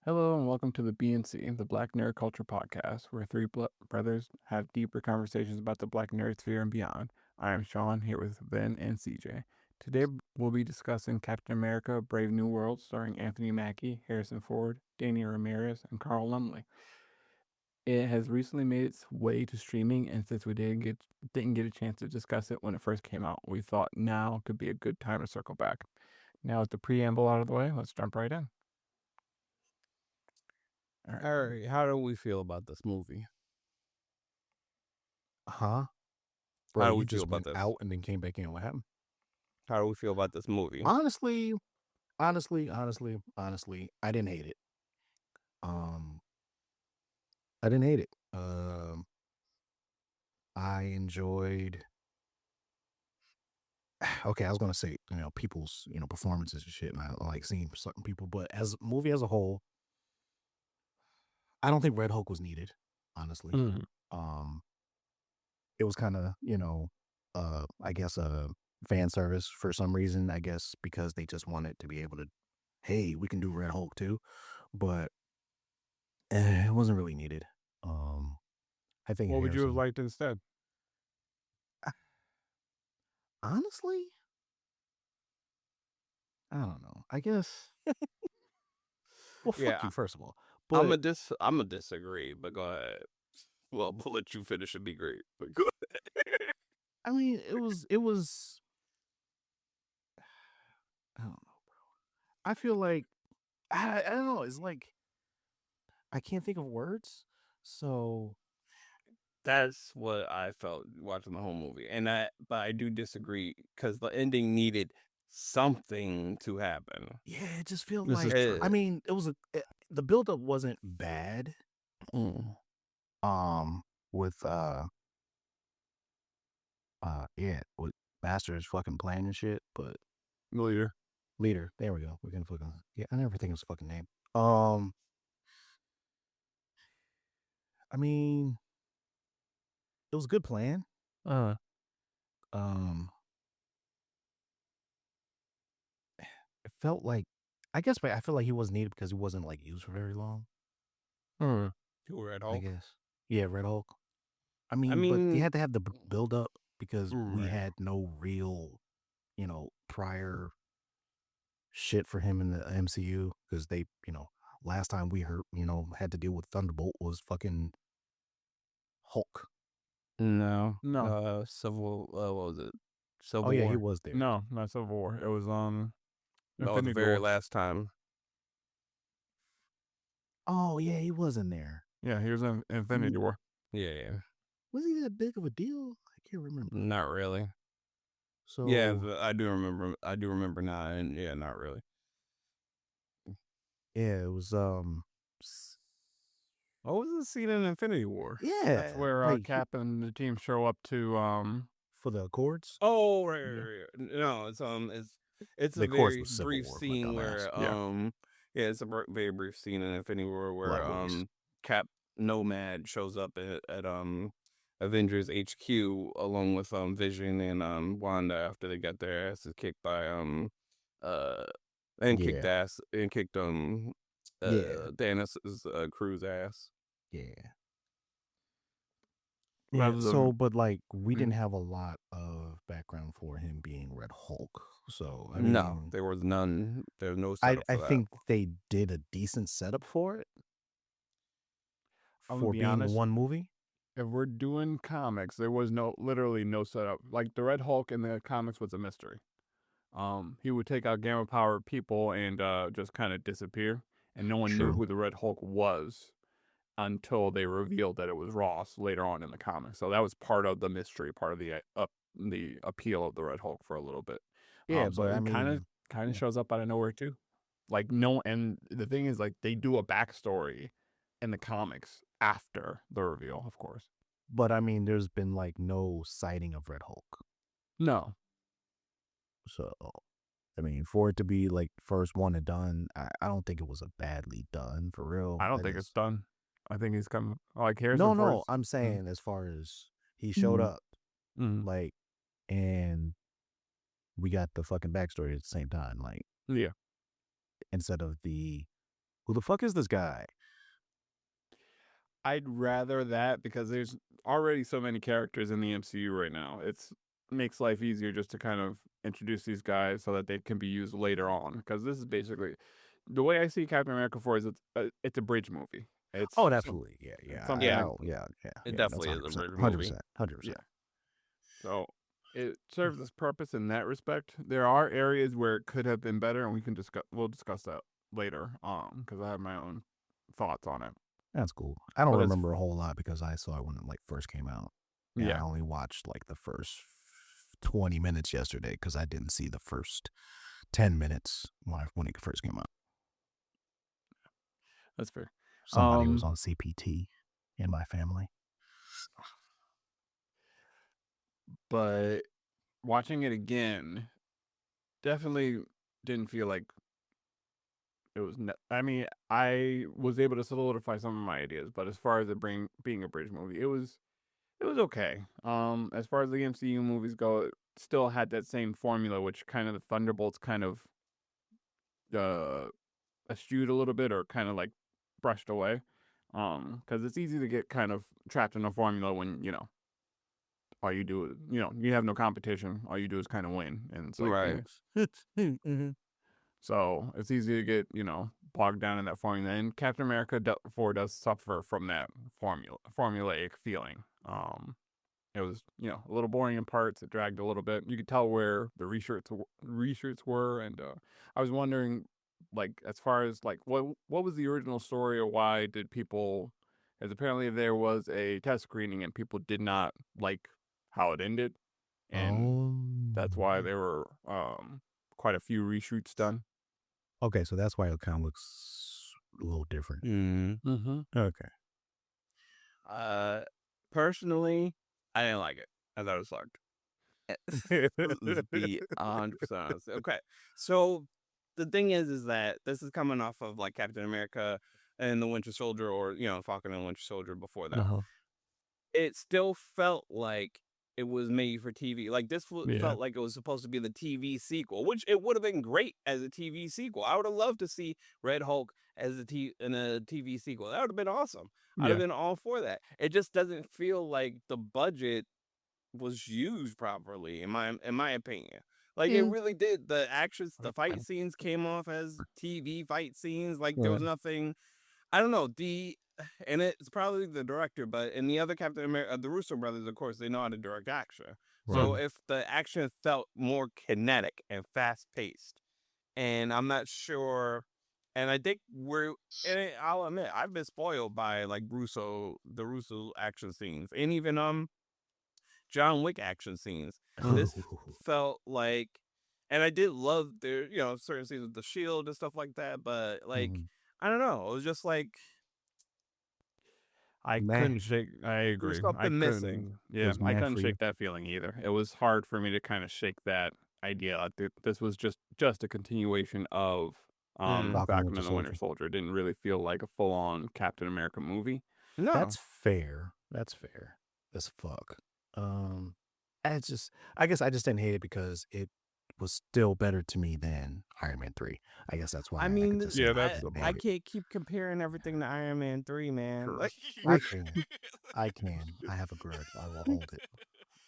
Hello and welcome to the BNC, the Black Nerd Culture Podcast, where three brothers have deeper conversations about the Black nerd sphere and beyond. I am Sean, here with Ben and CJ. Today we'll be discussing Captain America: Brave New World, starring Anthony Mackie, Harrison Ford, Danny Ramirez, and Carl Lumley. It has recently made its way to streaming, and since we didn't get a chance to discuss it when it first came out, we thought now could be a good time to circle back. Now with the preamble out of the way, let's jump right in. All right, how do we feel about this movie? Huh? How Bro, do we you feel just about went this? out and then came back in. What happened? How do we feel about this movie? Honestly, I didn't hate it. I didn't hate it. I enjoyed. Okay, I was gonna say people's performances and shit, and I like seeing certain people, but as a movie as a whole, I don't think Red Hulk was needed. Honestly, it was kind of I guess fan service for some reason. I guess because they just wanted to be able to, hey, we can do Red Hulk too, but it wasn't really needed. I think What would you have liked instead? honestly, I don't know. I guess. Well, fuck you, first of all. But I'm a disagree, but go ahead. Well, we'll let you finish and be great. But go ahead. I mean, it was. I don't know, bro. I feel like I don't know. It's like I can't think of words. So That's what I felt watching the whole movie, but I do disagree because the ending needed something to happen. yeah, it just feels This is like. true. I mean, it was the buildup wasn't bad. With with Master's fucking plan and shit, but leader. There we go. We're gonna click on. Yeah, I never think it's a fucking name. I mean, it was a good plan. Uh, It felt like, I guess, but I feel like he wasn't needed because he wasn't like used for very long. You Red I Hulk. guess. Yeah, Red Hulk. I mean, I but mean- you had to have the build up because we Right. had no real, prior shit for him in the MCU because they, last time we heard, had to deal with Thunderbolt was fucking Hulk. No. No. Civil. What was it? Civil Oh yeah, War. he was there. No, not Civil War. It was That was the Infinity very War. last time. Oh yeah, he was in there. Yeah, he was in Infinity War. Yeah. Was he that big of a deal? I can't remember. Not really. So yeah, I do remember. I do remember now, and yeah, not really. yeah, it was What was the scene in Infinity War? yeah, That's where like, Cap and the team show up to for the Accords. Oh, right. No, it's The a Accords very was Civil brief War, my scene where Yeah. it's a very brief scene in Infinity War where Likewise. Cap Nomad shows up at Avengers HQ along with Vision and Wanda after they got their asses kicked by kicked Thanos' crew's ass. Yeah. That Yeah, was so but like we Mhm. didn't have a lot of background for him being Red Hulk. So I mean, No, there was none. There's no I setup for that. think they did a decent setup for it. I'm For gonna be being honest, one movie. if we're doing comics, there was literally no setup. Like the Red Hulk in the comics was a mystery. He would take out gamma powered people and just kind of disappear, and no one knew True. who the Red Hulk was until they revealed that it was Ross later on in the comics. So that was part of the mystery, part of the appeal of the Red Hulk for a little bit. Yeah, So but I it kind mean, of shows up out of nowhere too. Like no, and the thing is, like they do a backstory in the comics after the reveal, of course. but I mean, there's been like no sighting of Red Hulk. No, So I mean, for it to be like first one and done, I don't think it was a badly done for real. I don't think it's done. I think he's coming. Like Harrison No, Ford's- I'm saying as far as he showed up, Mhm. like, and we got the fucking backstory at the same time, like, Yeah. instead of the Who the fuck is this guy? I'd rather that because there's already so many characters in the MCU right now. It's makes life easier just to kind of introduce these guys so that they can be used later on. Because this is basically the way I see Captain America 4 is it's a bridge movie. Oh, It's absolutely. Yeah, yeah. something that It That's definitely is a 100%. bridge movie. 100%. 100%. yeah. So it serves its purpose in that respect. There are areas where it could have been better, and we'll discuss that later. Because I have my own thoughts on it. That's cool. I don't But remember a whole lot because I saw it when it like first came out. And I yeah, only watched like the first 20 minutes yesterday because I didn't see the first 10 minutes when it first came out. that's fair. Somebody was on CPT in my family. But watching it again, definitely didn't feel like it was. I mean, I was able to solidify some of my ideas, but as far as being a bridge movie, it was okay. As far as the MCU movies go, it still had that same formula, which kind of the Thunderbolts kind of uh eschewed a little bit or kind of like brushed away. Because it's easy to get kind of trapped in a formula when all you do is you have no competition. All you do is kind of win, and it's like Right. so it's easy to get bogged down in that formula. And Captain America 4 does suffer from that formulaic feeling. It was a little boring in parts. It dragged a little bit. You could tell where the reshoots were, and I was wondering, like, as far as like what was the original story, or why did people? As apparently there was a test screening and people did not like how it ended, and that's why there were quite a few reshoots done. Okay, so that's why it kind of looks a little different. Mm-hmm. Okay. Personally, I didn't like it. I thought it sucked. Let's be 100% honest. Okay, so the thing is that this is coming off of like Captain America and the Winter Soldier, or Falcon and Winter Soldier before that. Uh-huh. It still felt like it was made for TV. Like this Yeah. felt like it was supposed to be the TV sequel, which it would have been great as a TV sequel. I would have loved to see Red Hulk as in a TV sequel. That would have been awesome. I'd have Yeah. been all for that. It just doesn't feel like the budget was used properly, in my opinion. Like it really did. The actions, the fight scenes came off as TV fight scenes. Like there was nothing. I don't know. And it's probably the director, but in the other Captain America, the Russo brothers, of course, they know how to direct action. So Right. if the action felt more kinetic and fast paced, and I'm not sure, and I think I'll admit, I've been spoiled by like the Russo action scenes, and even John Wick action scenes. This felt like, and I did love their certain scenes with the shield and stuff like that, but like I don't know, it was just like I Meh. couldn't shake. I there agree. was something missing. Yeah, was I meh couldn't for you? shake that feeling either. It was hard for me to kind of shake that idea. This was just a continuation of Falcon and Falcon Winter and the Winter Soldier. Soldier. It didn't really feel like a full on Captain America movie. No, That's fair. That's fair as fuck. I guess I just didn't hate it because it was still better to me than Iron Man 3. I guess that's why I I mean, could just say Yeah, I that's didn't the I hate it. can't keep comparing everything to Iron Man 3, man. Sure. Like, I can. I can. I have a grudge. I will hold it.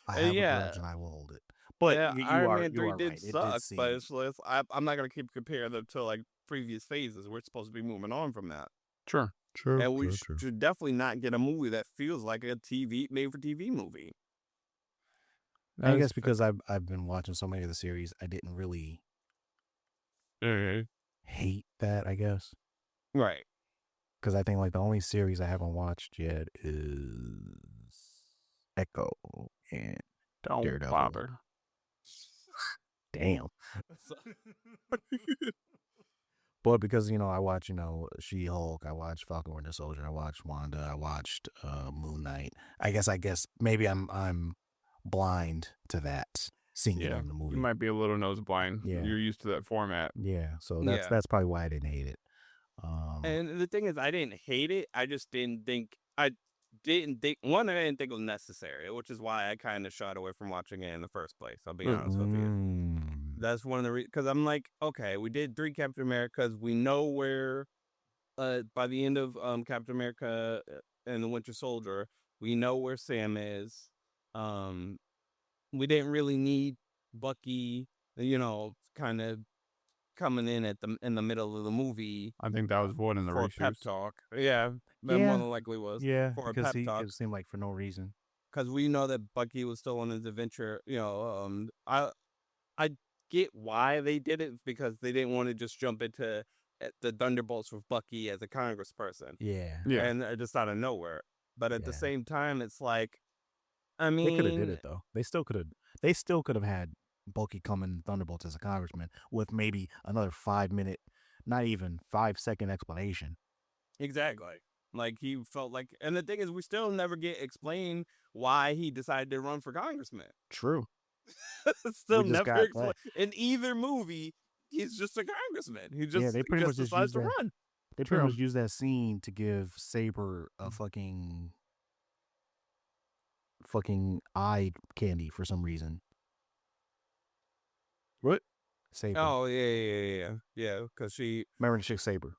I have a yeah, grudge and I will hold it. But yeah, you Iron are Man 3 right. did It did suck, but seem I'm not gonna keep comparing them to like previous phases. We're supposed to be moving on from that. Sure. true. And we should definitely not get a movie that feels like a made for TV movie. I guess because I've been watching so many of the series, I didn't really hate that, I guess. Right. Because I think like the only series I haven't watched yet is Echo and Don't Daredevil. bother. Damn. But because I watch She-Hulk, I watch Falcon Winter Soldier, I watched Wanda, I watched Moon Knight. I guess maybe I'm blind to that, seeing it Yeah, in the you movie. might be a little nose blind. Yeah. You're used to that format. Yeah, so Yeah. that's probably why I didn't hate it. And the thing is, I didn't hate it. I just didn't think I didn't think it was necessary, which is why I kind of shied away from watching it in the first place. I'll be honest with you. That's one of the reasons, because I'm like, okay, we did 3 Captain Americas. We know where by the end of Captain America and the Winter Soldier, we know where Sam is. We didn't really need Bucky, kind of coming in in the middle of the movie I think that was void in the for a pep reshoots. talk. Yeah, that more Yeah, than likely was yeah, for a because pep talk. it seemed like for no reason. Because we know that Bucky was still on his adventure. I get why they did it because they didn't want to just jump into the Thunderbolts with Bucky as a congressperson Yeah, Yeah. and just out of nowhere. But at the yeah. same time, it's like, I They could have did mean, it though. They still could have. They still could have had Bulky come in Thunderbolts as a congressman with maybe another 5 minute, not even 5 second explanation. exactly. Like he felt like, and the thing is, we still never get explained why he decided to run for congressman. True. It's still We just never got explained in either movie. He's just a congressman. He Yeah, just they pretty much just decides used to that. run. They pretty True. much used that scene to give Saber a fucking eye candy for some reason. What? Saber. Oh yeah. Because she. Remember the chick Saber.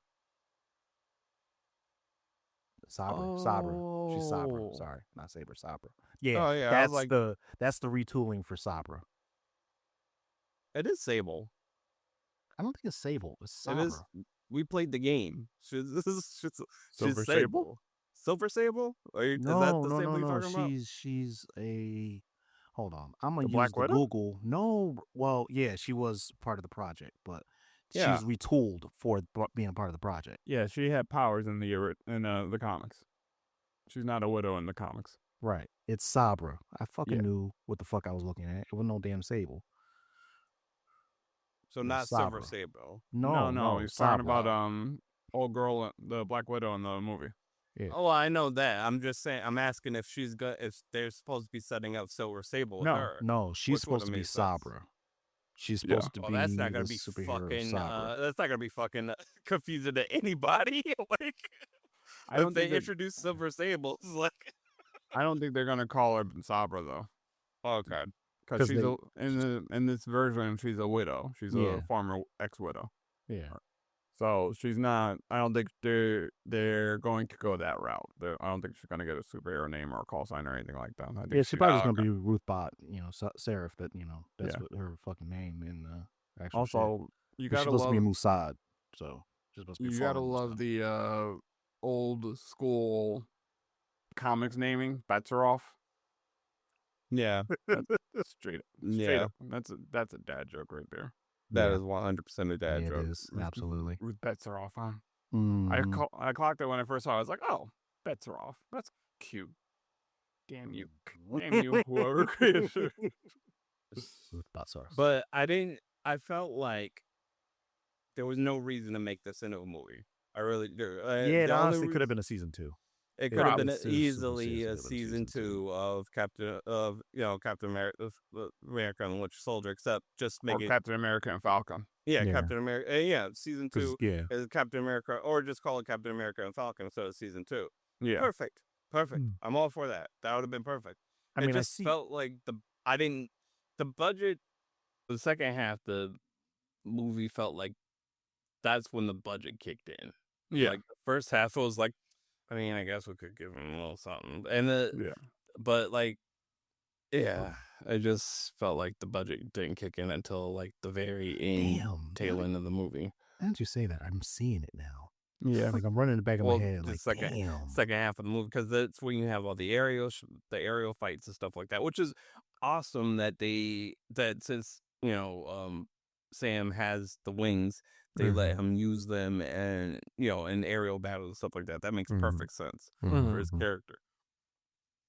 Sabra. She's Sabra. Oh. Sorry, not Saber. Sabra. Yeah, Oh yeah. I was like, that's the retooling for Sabra. it is Sable. I don't think it's Sable. It's It is. Sabra. We played the game. She's Silver Sable. Silver Sable? Is that the Sable you're talking about? She's a. Hold on. I'm gonna The use Black the Widow? Google. No, well, yeah, she was part of the project, but Yeah. she's retooled for being a part of the project. Yeah, she had powers in the comics. She's not a widow in the comics. Right. It's Sabra. I fucking Yeah. knew what the fuck I was looking at. It wasn't no damn Sable. So It was not Silver Sabra. Sable. No, He's talking Sabra. about old girl, the Black Widow in the movie. Yeah. Oh, I know that. I'm just saying. I'm asking if if they're supposed to be setting up Silver Sable with her. No, she's which supposed to would've be made sense. Sabra. She's supposed to Well, be that's not gonna the be superhero fucking. Sabra. That's not gonna be fucking confusing to anybody. Like, I don't if they think introduce Silver Sable, it's like, I don't think they're gonna call her Sabra though, okay, because 'Cause she's they- in this version she's a widow. She's Yeah. a former ex-widow. Yeah. So she's not. I don't think they're going to go that route. I don't think she's gonna get a superhero name or a call sign or anything like that. I think Yeah, she's probably just Oh, gonna be Ruth Bot, Seraph, but that's Yeah. what her fucking name in the actual Also, you shit. But she's gotta supposed to be love Mossad, so she's supposed to be you gotta foreign love stuff. the old school comics naming. Betzeroff. yeah, Straight yeah. up. That's a dad joke right there. That Yeah. is 100% a dad Yeah, joke. it is. Absolutely. Ruth Betzeroff, huh? Mhm. I clocked it when I first saw it. I was like, oh, Betzeroff. That's cute. Damn you, whoever created it. Ruth Bot, But I felt like there was no reason to make this into a movie. I really do. Yeah, it The only honestly could have reason- been a season 2. It It could have been probably easily seriously a could have been season two of Captain America, America and the Winter Soldier, except just Or make it Captain America and Falcon. Yeah. Captain America. Season 2 Yeah. is Captain America, or just call it Captain America and Falcon instead of season 2. Yeah. Perfect. I'm all for that. That would have been perfect. I It mean, just felt like the budget, the second half, the movie felt like that's when the budget kicked in. Yeah. Like the first half, it was like, I mean, I guess we could give him a little something, but like, yeah, I just felt like the budget didn't kick in until like the very tail end of the movie. Now that you say that, I'm seeing it now. Yeah. Like I'm running in the back of my head. the Like, second damn. half of the movie, because that's when you have all the aerial fights and stuff like that, which is awesome that since Sam has the wings, they let him use them, and in aerial battles and stuff like that. That makes perfect sense for his character.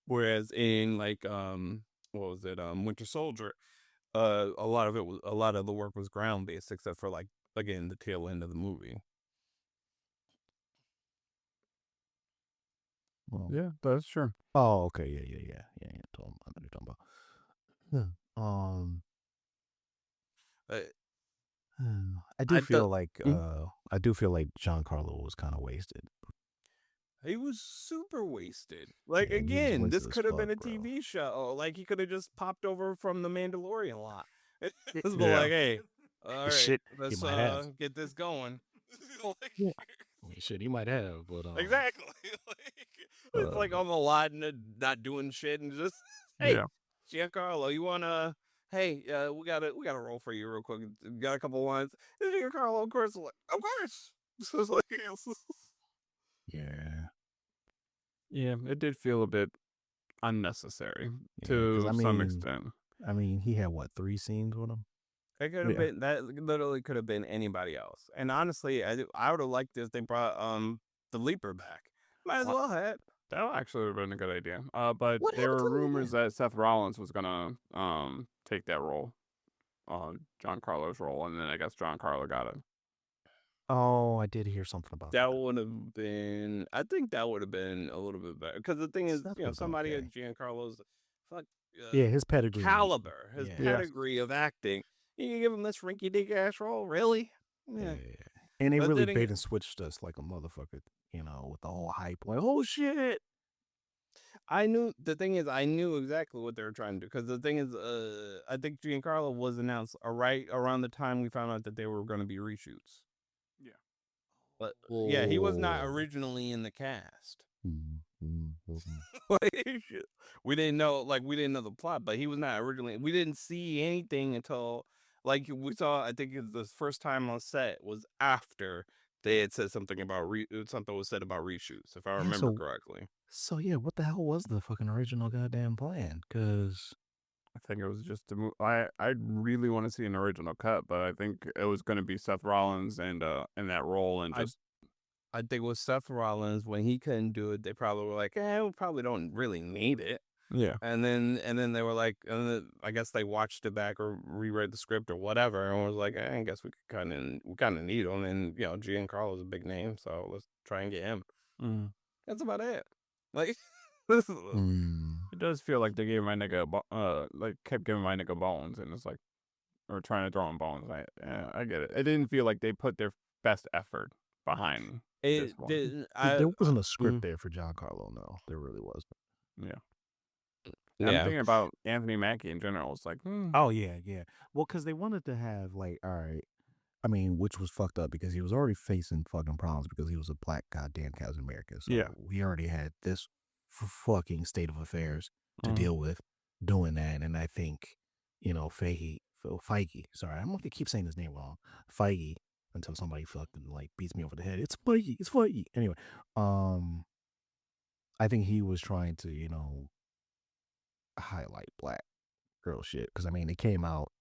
Whereas in like what was it, Winter Soldier, a lot of the work was ground based, except for like, again, the tail end of the movie. Well, Yeah, that's true. Oh, okay. Yeah. I know what you're talking about. I do feel like Giancarlo was kind of wasted. He was super wasted. Like, Yeah, he was again, this wasted as could have been a fuck, bro. TV show. Like, he could have just popped over from the Mandalorian a lot. It's Yeah. like, hey, all right, Shit, he let's might have. get this going. Yeah. Shit, he might have, but Exactly. It's like on the lot and not doing shit and just hey, Giancarlo, you wanna? Hey, we got a roll for you real quick. Got a couple lines. And Giancarlo, of course, like, of course. So it's like, yeah, it did feel a bit unnecessary because to some extent. I mean, he had what 3 scenes with him? it could have been that. Literally could have been anybody else. And honestly, I would have liked this. They brought the Leaper back. Might as well have. That actually would have been a good idea. But What there happened were to him rumors again? that Seth Rollins was gonna take that role, John Carlo's role, and then I guess John Carlo got it. Oh, I did hear something about That that. would have been. I think that would have been a little bit better because the thing is, Seth you know, was somebody okay. at Giancarlo's fuck Yeah, his pedigree. caliber, his Yeah. pedigree of acting. You can give him this rinky dink ass role, really? Yeah. And they But really then bait again- and switched us like a motherfucker, with the whole hype. Like, oh shit. I knew the thing is I knew exactly what they were trying to do because the thing is, I think Giancarlo was announced right around the time we found out that they were going to be reshoots. Yeah. But yeah, he was not Oh. originally in the cast. Mm-hmm. Like, we didn't know the plot, but he was not originally. We didn't see anything until like we saw. I think the first time on set was after they had said something about something was said about reshoots, if I remember correctly. So yeah, what the hell was the fucking original goddamn plan? Because I think it was just a I really want to see an original cut, but I think it was going to be Seth Rollins and in that role, and just I think with Seth Rollins when he couldn't do it, they probably were like, we probably don't really need it. yeah. And then they were like, I guess they watched it back or reread the script or whatever, and was like, I guess we kind of need him, and Giancarlo's a big name, so let's try and get him. That's about it. Like, it does feel like they gave my nigga like kept giving my nigga bones, and it's like, or trying to throw him bones. I get it. It didn't feel like they put their best effort behind this one. there wasn't a script there for John Carlo. No, there really wasn't. Yeah. I'm thinking about Anthony Mackie in general. It's like, oh yeah. Well, because they wanted to have like, all right. I mean, which was fucked up because he was already facing fucking problems because he was a black goddamn Captain America. So he already had this fucking state of affairs to deal with doing that. And I think, Feige. Sorry, I'm going to keep saying his name wrong. Feige until somebody fucking like beats me over the head. It's Feige. Anyway, I think he was trying to, highlight black girl shit because I mean it came out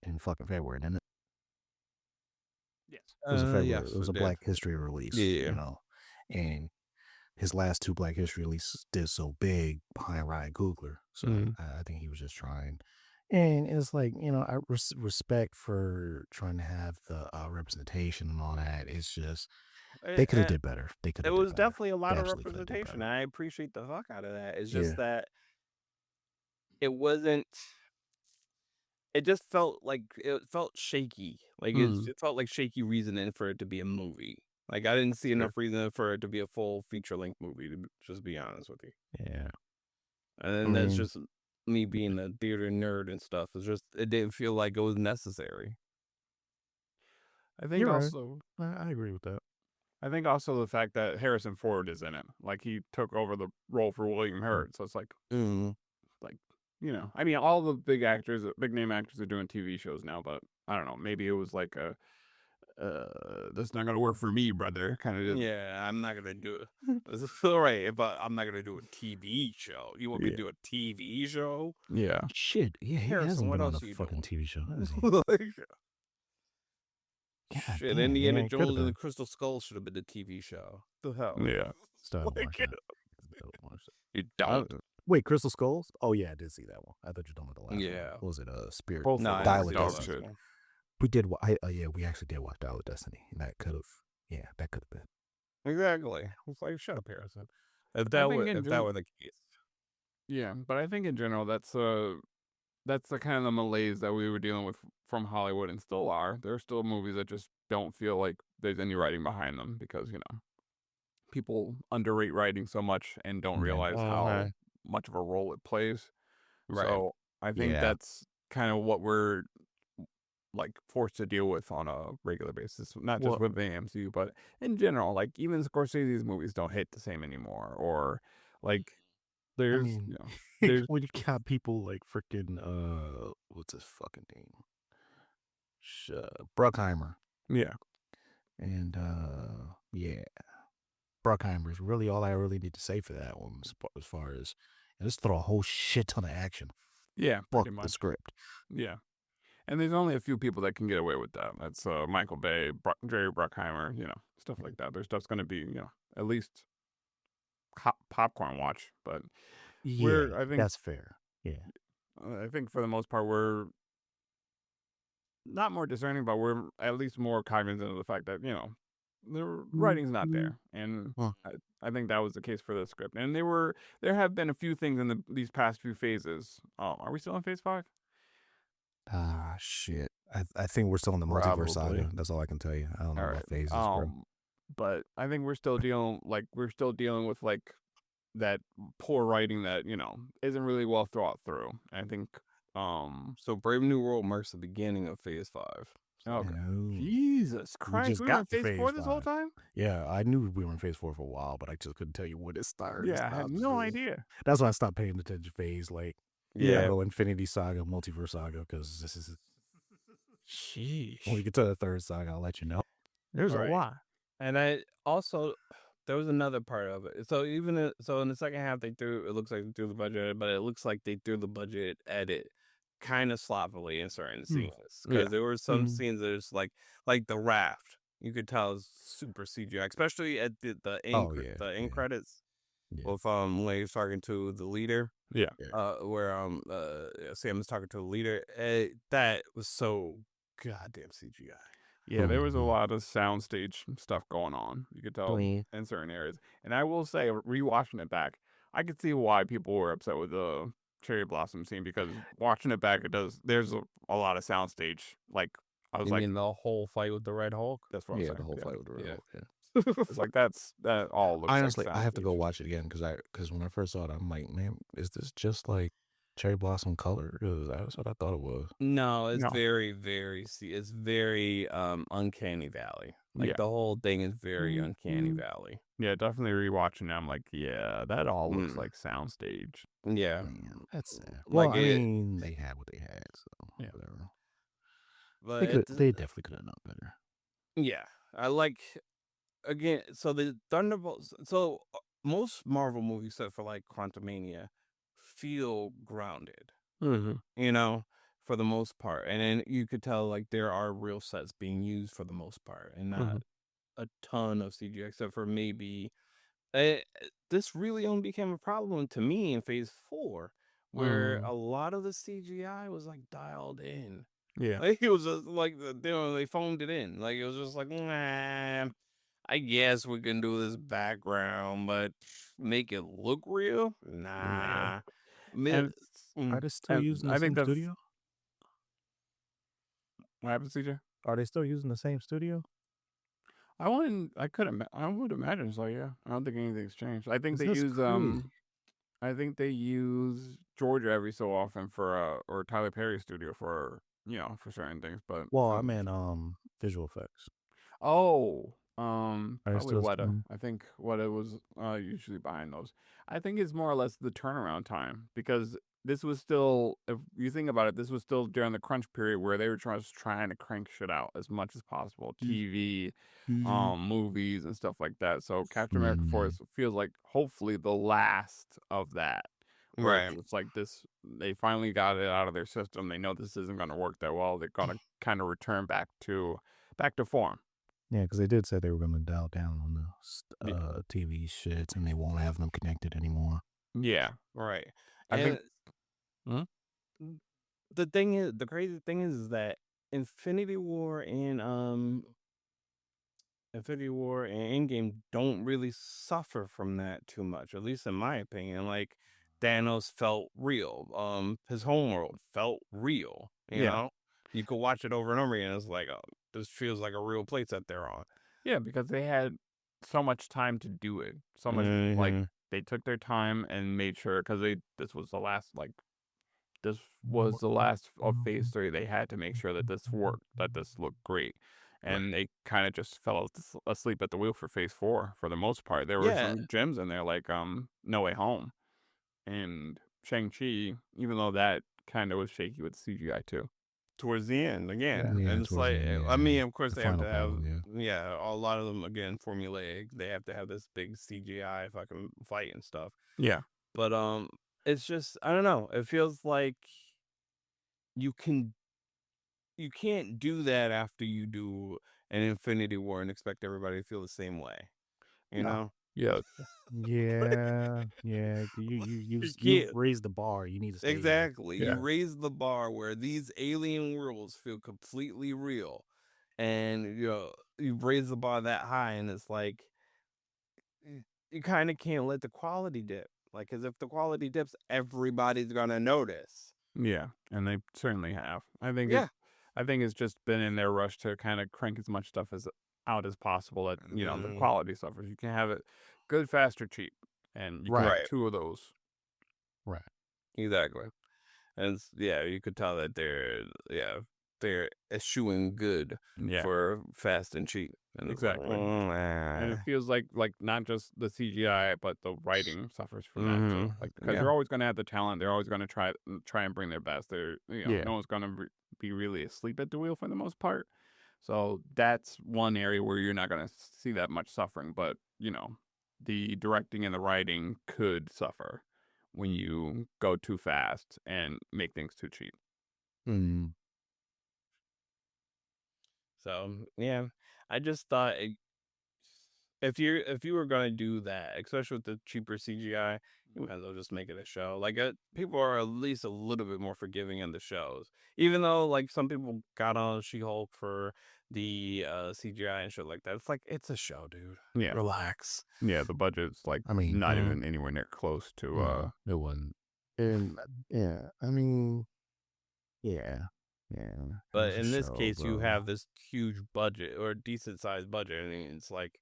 in fucking February, didn't it? yes, it was a February. Yes, it was a Black History release. And his last 2 Black History releases did so big behind Ryan Coogler. So I think he was just trying. And it's like, I respect for trying to have the representation and all that. It's just they could have did better. It was definitely a lot of representation. I appreciate the fuck out of that. It's just that it wasn't. It just felt shaky. Like it felt like shaky reasoning for it to be a movie. Like I didn't see enough reason for it to be a full feature-length movie. To just be honest with you. Yeah. And then that's just me being a theater nerd and stuff. It's just it didn't feel like it was necessary. I think also I agree with that. I think also the fact that Harrison Ford is in it, like he took over the role for William Hurt, so it's like, like I mean, all the big name actors are doing TV shows now, but I don't know, maybe it was like a, that's not gonna work for me, brother, kind of. Yeah, I'm not gonna do it. This is all right, but I'm not gonna do a TV show. You want me to do a TV show? Yeah. Shit. Yeah, he hasn't been on a fucking TV show, has he? Shit, Indiana Jones and the Crystal Skull should have been a TV show. The hell? Yeah. You don't? Wait, Crystal Skulls? Oh yeah, I did see that one. I thought you were talking about the last one. Yeah. What was it? Spirit. No, Dial of Destiny. We did. We actually did watch Dial of Destiny, and that could have. Yeah, that could have been. Exactly. It's like shut up, Harrison. If that were the case. Yeah, but I think in general that's the kind of the malaise that we were dealing with from Hollywood and still are. There are still movies that just don't feel like there's any writing behind them because, people underrate writing so much and don't realize how much of a role it plays. Right. So I think that's kind of what we're like forced to deal with on a regular basis, not just Well, with the MCU, but in general. Like even Scorsese's movies don't hit the same anymore, or like I there's mean, there's when you got people like freaking what's his fucking name? Bruckheimer. yeah. And yeah, Bruckheimer is really all I really need to say for that one as far as and just throw a whole shit ton of action. Yeah, Fuck pretty the much. script. Yeah. And there's only a few people that can get away with that. That's Michael Bay, Jerry Bruckheimer, stuff like that. Their stuff's going to be, at least popcorn watch. But Yeah, I think, that's fair. Yeah. I think for the most part, we're not more discerning, but we're at least more cognizant of the fact that, the writing's not there. And Huh. I think that was the case for the script. And there have been a few things in these past few phases. Are we still in phase 5? Ah, shit. I think we're still in the multiverse saga. Probably. That's all I can tell you. I don't know All right. about phases, bro. But I think we're still dealing with like that poor writing that isn't really well thought through. I think. So Brave New World marks the beginning of Phase 5. So. Okay. No. Jesus We Christ, just we were got in to phase phase 4 this whole 5. time. Yeah, I knew we were in phase 4 for a while, but I just couldn't tell you when it started. Yeah, I had no idea. That's why I stopped paying attention to phase. Like, Yeah. go Infinity Saga, Multiverse Saga, because this is. Sheesh. When we get to the third saga, I'll let you know. There's Right. a lot. And I also there was another part of it. So even in the second half it looks like they threw the budget, but it looks like they threw the budget at it kind of sloppily in certain scenes because Yeah. there were some scenes that was like the raft. You could tell it's super CGI, especially at the end credits. Yeah. With when he was talking to the leader. Yeah. Where Sam was talking to the leader. That was so goddamn CGI. Yeah, there was a lot of soundstage stuff going on. You could tell Yeah. in certain areas. And I will say, rewatching it back, I could see why people were upset with the cherry blossom scene because watching it back, there's a lot of soundstage. Like I was You like, mean the whole fight with the Red Hulk? that's what I'm saying. The whole yeah. fight with the Red Yeah. Hulk, yeah. It's like that all looks Honestly, like I have to go soundstage. watch it again because when I first saw it, I'm like, man, is this just like cherry blossom color? Because that's what I thought it was. No, it's No. very, very. It's very uncanny valley. Like Yeah. the whole thing is very uncanny valley. Yeah, definitely rewatching it. I'm like, yeah, that all looks like soundstage. Yeah, Damn, that's sad. Like Well, I mean, they had what they had, so Yeah. whatever. but They definitely could have done better. yeah, I like again. So the Thunderbolts. So most Marvel movies, except for like Quantumania, feel grounded. For the most part. And then you could tell like there are real sets being used for the most part and not a ton of CGI, except for maybe this really only became a problem to me in phase 4, where a lot of the CGI was like dialed in. Yeah. Like it was just like they phoned it in. Like it was just like, nah, I guess we can do this background, but make it look real? Nah. And Are they still using the I think same studio? What happened, CJ? Are they still using the same studio? I would imagine so. Yeah, I don't think anything's changed. I think they That's use crazy. I think they use Georgia every so often for or Tyler Perry's studio for for certain things. But Well, I meant visual effects. Probably Weta. I think Weta was usually behind those. I think it's more or less the turnaround time because this was still, if you think about it, this was still during the crunch period where they were just trying to crank shit out as much as possible, TV, movies and stuff like that. So Captain America 4 feels like hopefully the last of that. Where it's like this, they finally got it out of their system. They know this isn't going to work that well. They're going to kind of return back to form. Yeah, because they did say they were going to dial down on the TV shits and they won't have them connected anymore. Yeah. Right. I think the crazy thing is that Infinity War and Endgame don't really suffer from that too much, at least in my opinion. Like Thanos felt real. His homeworld felt real. You know, you could watch it over and over again. It's like, oh, this feels like a real place that they're on. Yeah, because they had so much time to do it. So much like they took their time and made sure because this was the last like this was the last of Phase 3. They had to make sure that this worked, that this looked great. And they kind of just fell asleep at the wheel for Phase 4 for the most part. There were Yeah, some gems in there like No Way Home and Shang-Chi, even though that kind of was shaky with CGI too. towards the end again, Yeah, and it's towards the like, end, I mean, yeah. of course The they have final to have, battle, yeah, a lot of them again formulaic. They have to have this big CGI fucking fight and stuff. Yeah. But it's just, I don't know. It feels like you can't do that after you do an Infinity War and expect everybody to feel the same way. You No. know, Yeah. Yeah, yeah. you You can't. raised the bar. You need to stay there. Exactly. Yeah. You raise the bar where these alien worlds feel completely real. And you raise the bar that high, and it's like you kind of can't let the quality dip. Like, because if the quality dips, everybody's gonna notice. Yeah, and they certainly have. Yeah. I think it's just been in their rush to kind of crank as much stuff as out as possible that the Mhm. quality suffers. You can have it good, fast, or cheap, and you can have Right. two of those. Right. Exactly. And you could tell that they're eschewing good Yeah, for fast and cheap. And it's like, exactly. And it feels like not just the CGI, but the writing suffers from that too. Mhm. Like because Yeah. they're always going to have the talent, they're always going to try and bring their best. They're Yeah. no one's going to be really asleep at the wheel for the most part. So that's one area where you're not going to see that much suffering. But the directing and the writing could suffer when you go too fast and make things too cheap. Mm. So yeah, I just thought if you were gonna do that, especially with the cheaper CGI, you might as well just make it a show. Like people are at least a little bit more forgiving in the shows, even though like some people got on She-Hulk for the CGI and shit like that. It's like it's a show, dude. Yeah. Relax. Yeah, the budget's like I mean, not even anywhere near close to no, it wasn't. And yeah, I mean, yeah. It But was a in this show, case, you bro. have this huge budget or decent sized budget, and it's like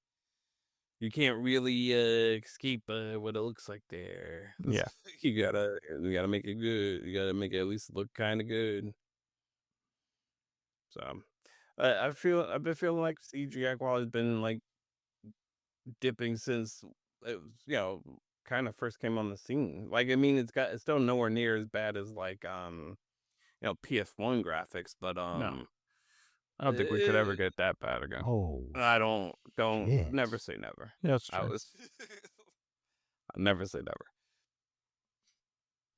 you can't really escape what it looks like there. Yeah. you gotta make it good. You gotta make it at least look kind of good. So I've been feeling like CGI quality has been like dipping since it was kind of first came on the scene. Like I mean, it's still nowhere near as bad as like PS1 graffics, but No. I don't think we could ever get that bad again. Oh, I don't shit. never say never. That's I true. was I never say never.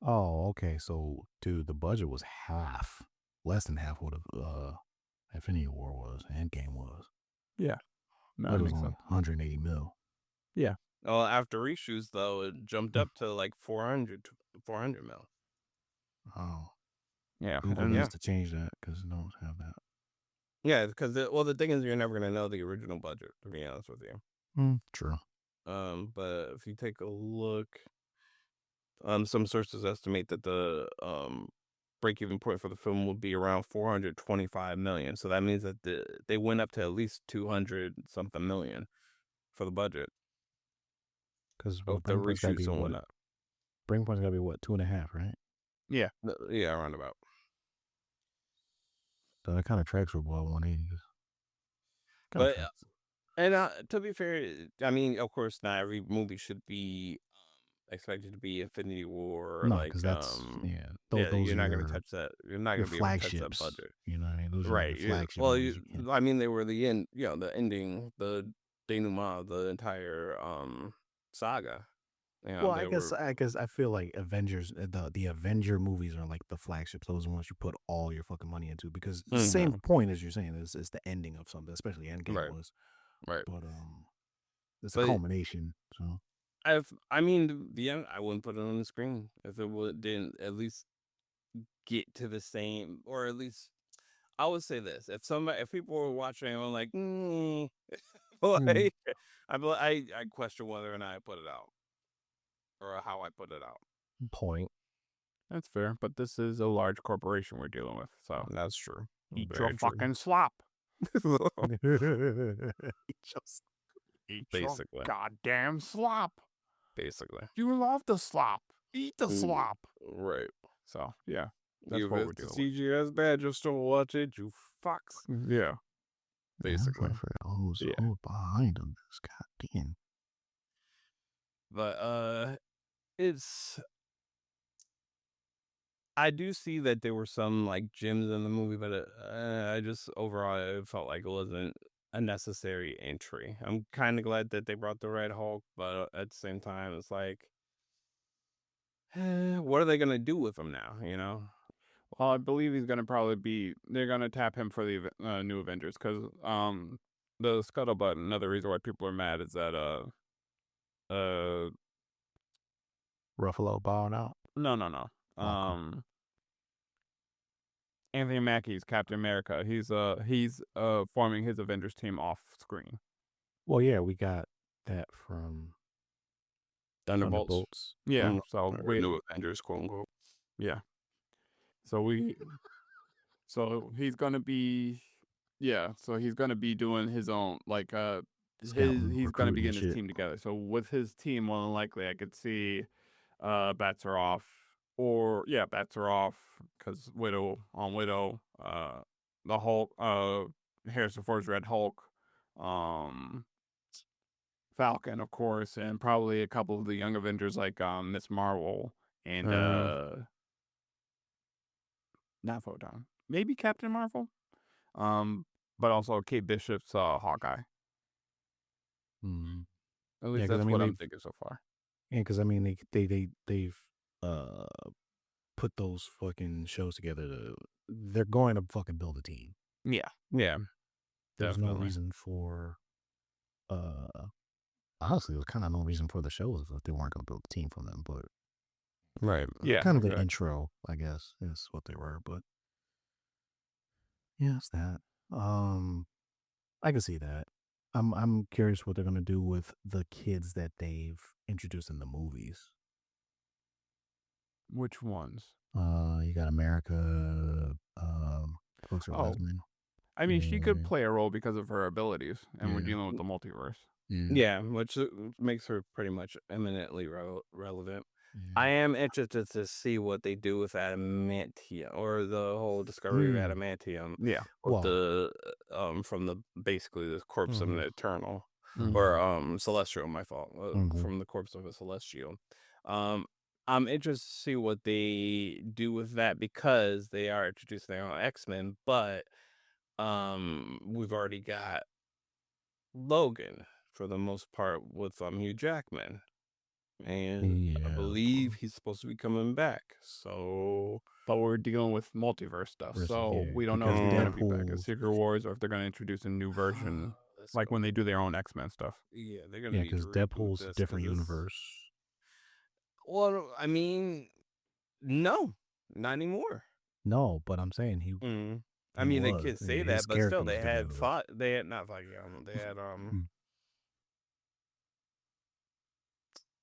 Oh, okay. So, dude, the budget was half, less than half what Infinity War was, Endgame was. Yeah. No, But that it was makes only sense. 180 mil. Yeah. Well, after reshoots though, it jumped up to like 400 mil. Oh, Yeah. Google And needs to change that because no one's have that. Yeah, because the thing is, you're never gonna know the original budget, to be honest with you. True. But if you take a look, some sources estimate that the break-even point for the film will be around 425 million. So that means that they went up to at least 200 something million for the budget. Because The Breakpoint's got to reshoots be and what? whatnot. Breakpoint's got to be what, 2.5, right? yeah. Yeah, around about. So that kind of tracks with what 180 is. But and to be fair, I mean, of course, not every movie should be expected to be Infinity War. No, Like, because that's those you're are not gonna touch that. You're not your gonna be able to touch that flagships. budget, You know what I mean? Those are right? your flagship Well, movies. You can't. I mean, they were the end. The ending, the denouement, the entire saga. Well, I guess I feel like Avengers, the Avenger movies are like the flagships. Those are the ones you put all your fucking money into because the same point as you're saying is the ending of something, especially Endgame Right. was. Right. But it's a culmination. So I mean, I wouldn't put it on the screen if it didn't at least get to the same, or at least I would say this: if people were watching and were like, I question whether or not I put it out or how I put it out. point. That's fair. But this is a large corporation we're dealing with. So That's true. eat Very your true. fucking slop. Eat Basically. your goddamn slop. Basically. You love the slop. Eat the slop. Right. So yeah, that's You what we're missed the dealing with. CGS badge, you'll still watch it, you fucks. Yeah, basically. Who's Yeah. behind him? This goddamn. But it's I do see that there were some like gems in the movie, but I just overall it felt like it wasn't a necessary entry. I'm kind of glad that they brought the Red Hulk, but at the same time, it's like, what are they gonna do with him now? You know? Well, I believe he's gonna probably be. They're gonna tap him for the new Avengers because the scuttlebutt. Another reason why people are mad is that Ruffalo bowing out. no. Anthony Mackie's Captain America. He's forming his Avengers team off screen. Well, yeah, we got that from Thunderbolts. Yeah. So Or new Avengers, quote unquote. Yeah. So he's gonna be. Yeah. So he's gonna be doing his own like Scouting, he's gonna be recruiting getting his shit. team together. So with his team, more than likely, I could see bats are off. Or yeah, bats are off because Widow, the Hulk, Harrison Ford's Red Hulk, Falcon, of course, and probably a couple of the young Avengers like Miss Marvel and not Photon, maybe Captain Marvel, but also Kate Bishop's Hawkeye. Mm. At least 'cause that's what I'm thinking so far. Yeah, because I mean they've put those fucking shows together. They're going to fucking build a team. Yeah. There's no Definitely. reason for honestly, there's kind of no reason for the shows if they weren't going to build a team from them. But Right. Yeah. kind of an intro, I guess, is what they were. But yeah, it's that. I can see that. I'm curious what they're gonna do with the kids that they've introduced in the movies. Which ones? You got America, Closer Oh. Lesman. I mean, she could Yeah. play a role because of her abilities, and we're Yeah. dealing with the multiverse. Yeah, which makes her pretty much eminently relevant. I Yeah. am interested to see what they do with adamantium or the whole discovery of adamantium. Yeah. With Well- the from the basically the corpse of an eternal Mhm. or celestial. My fault. Mhm. From the corpse of a celestial. I'm interested to see what they do with that because they are introducing their own X-Men, but we've already got Logan for the most part with Hugh Jackman. And I Yeah. believe he's supposed to be coming back. So But we're dealing with multiverse stuff, Versus- so yeah, we don't know if because he's going to be back in Deadpool's- Secret Wars or if they're going to introduce a new version, let's like go. when they do their own X-Men stuff. Yeah, they're gonna Yeah, need to because reboot Deadpool's a this different 'cause it's- universe. Well, I mean, no, not anymore. No, but I'm saying he. I He mean, they was. could say His that, but character still, was they different had universe. fought. They had not fought. They had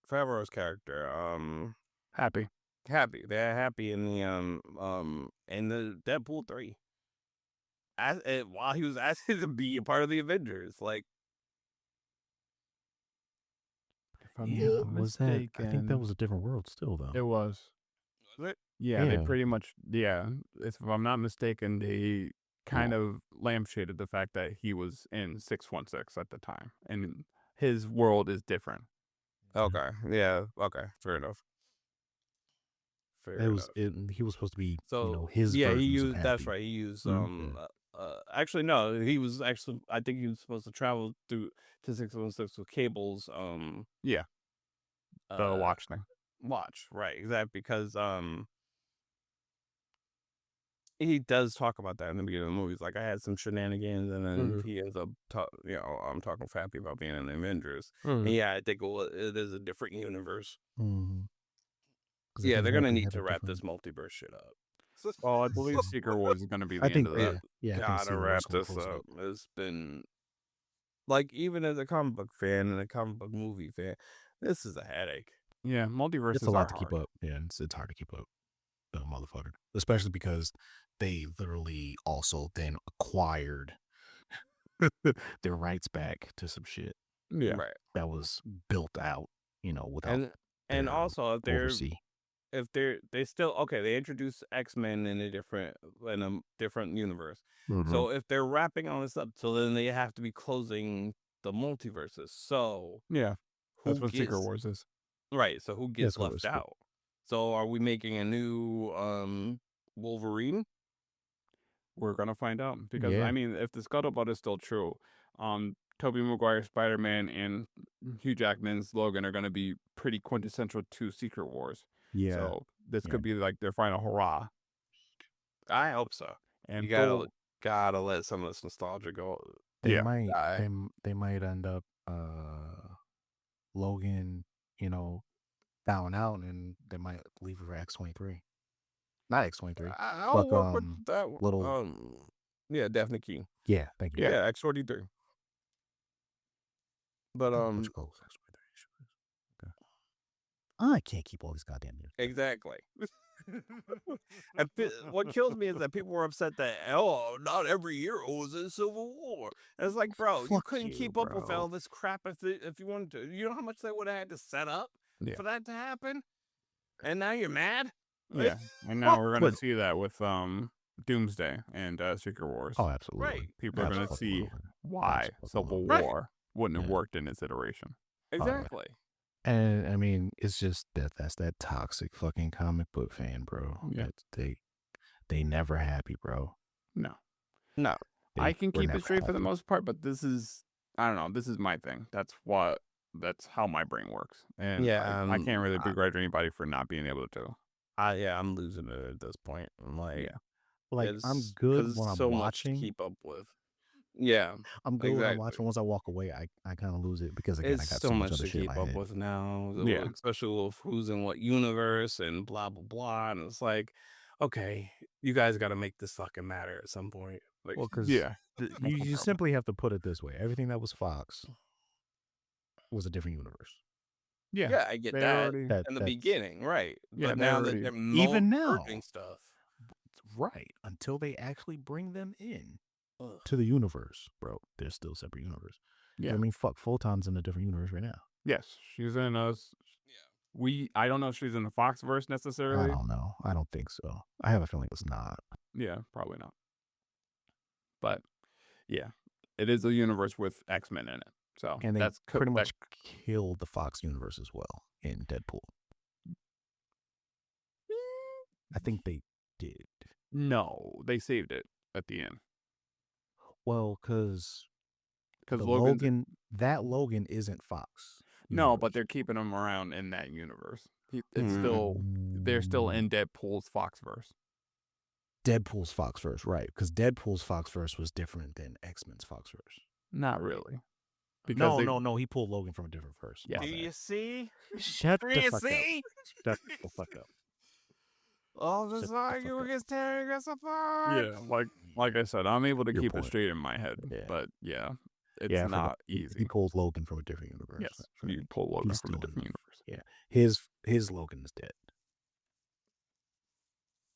Favreau's character. Happy. Happy. They had Happy in the Deadpool 3. While he was asking to be a part of the Avengers, like. If I'm Yeah, not was that? I think that mistaken, was a different world still, though. it was. Was it? Yeah, they Yeah. pretty much. Yeah, if I'm not mistaken, they kind of lampshaded the fact that he was in 616 at the time, and his world is different. Okay. Yeah. Okay. Fair enough. He was supposed to be, So his yeah, he versions of used. That's Happy. right. He used. Mhm. Actually, no. He was actually. I think he was supposed to travel to 616 with Cable's. Yeah, the watch thing. Watch, right? Exactly, because he does talk about that in the beginning of the movies. Like, I had some shenanigans, and then he ends up, I'm talking with Happy about being in the Avengers. And yeah, I think it is a different universe. Mhm. 'Cause I Yeah, think they're gonna Happy need had to a wrap different- this multiverse shit up. Well, I believe Secret Wars is going to be the I end think of that. yeah, I think Gotta Secret wrap Wars gonna this close it up. It's been like, even as a comic book fan and a comic book movie fan, this is a headache. Yeah, multiverses It's a lot are to keep hard. up. Yeah, it's hard to keep up, motherfucker. Especially because they literally also then acquired their rights back to some shit Yeah, Right. that was built out, without And their also, if they're oversee. if they still okay, they introduced X-Men in a different universe. So if they're wrapping all this up, so then they have to be closing the multiverses. So Yeah, that's who what Secret gets Wars is. right? So who gets That's what left it's for. out? So are we making a new Wolverine? We're gonna find out because Yeah. I mean, if the scuttlebutt is still true, Tobey Maguire's Spider-Man and Hugh Jackman's Logan are gonna be pretty quintessential to Secret Wars. Yeah. So this Yeah. could be like their final hurrah. I hope so. And You gotta let some of this nostalgia go. They Yeah. might die. they might end up Logan, bowing out, and they might leave for X-23. Not X-23. I'll Fuck, work with that. little Yeah, Daphne Key. yeah, thank you. Yeah, X-43. But What you call X-23? Okay. I can't keep all these goddamn names. exactly. And what kills me is that people were upset that not every hero was in Civil War. And it's like, bro, you Fuck couldn't you, keep up with bro. all this crap if you wanted to. You know how much they would have had to set up Yeah. for that to happen? And now you're mad? Yeah, and now we're gonna But- see that with Doomsday and Secret Wars. Oh, absolutely. Right. People are gonna see Absolutely. why Civil Right. War wouldn't have Yeah. worked in its iteration. Exactly. And I mean, it's just that's that toxic fucking comic book fan, bro. Yeah. They never happy, bro. No. No. I can We're keep it never straight for the happy. most part, but this is I don't know, this is my thing. That's how my brain works. And Yeah, I can't really I- begrudge anybody for not being able to. I'm losing it at this point. I'm like, Yeah. Like it's- I'm 'cause good it's when I'm so much to watching. keep up with. Yeah, I'm good when I'm exactly. watching. Once I walk away, I kind of lose it because again, It's I got so much other to shit in keep my up head. with now. Yeah. Especially with who's in what universe and blah blah blah. And it's like, okay, you guys got to make this fucking matter at some point. Like, Well, because Yeah. you simply have to put it this way: everything that was Fox was a different universe. yeah, I get they that already- in the that's- beginning, right? Yeah, but they now already- that they're even now. merging stuff, Right, until they actually bring them in Ugh. to the universe, bro. They're still separate universe. Yeah. I mean, fuck, Photon's in a different universe right now. Yes, she's in us. I don't know if she's in the Foxverse I necessarily. don't know. I don't think so. I have a feeling it's not. Yeah, probably not. But yeah, it is a universe with X-Men in it. So And they that's pretty much killed the Fox universe as well in Deadpool. I think they did. No, they saved it at the end Well, because because that Logan isn't Fox. No, but universe. they're keeping him around in that universe. It's still they're still in Deadpool's Foxverse. Deadpool's Foxverse, right? Because Deadpool's Foxverse was different than X-Men's Foxverse. Not really. No. He pulled Logan from a different verse. Yeah. My do bad. you see? Shut Do the you fuck see? up. Shut the fuck up. All Shut this the fuck arguing up. against tearing us apart. Yeah, like I said, I'm able to Your keep it point. straight in my head. Yeah. But yeah, it's Yeah, I forgot. not He easy. pulled Logan from a different universe. Yes, That's right. you pull Logan He's from a still in- different universe. His Logan is dead.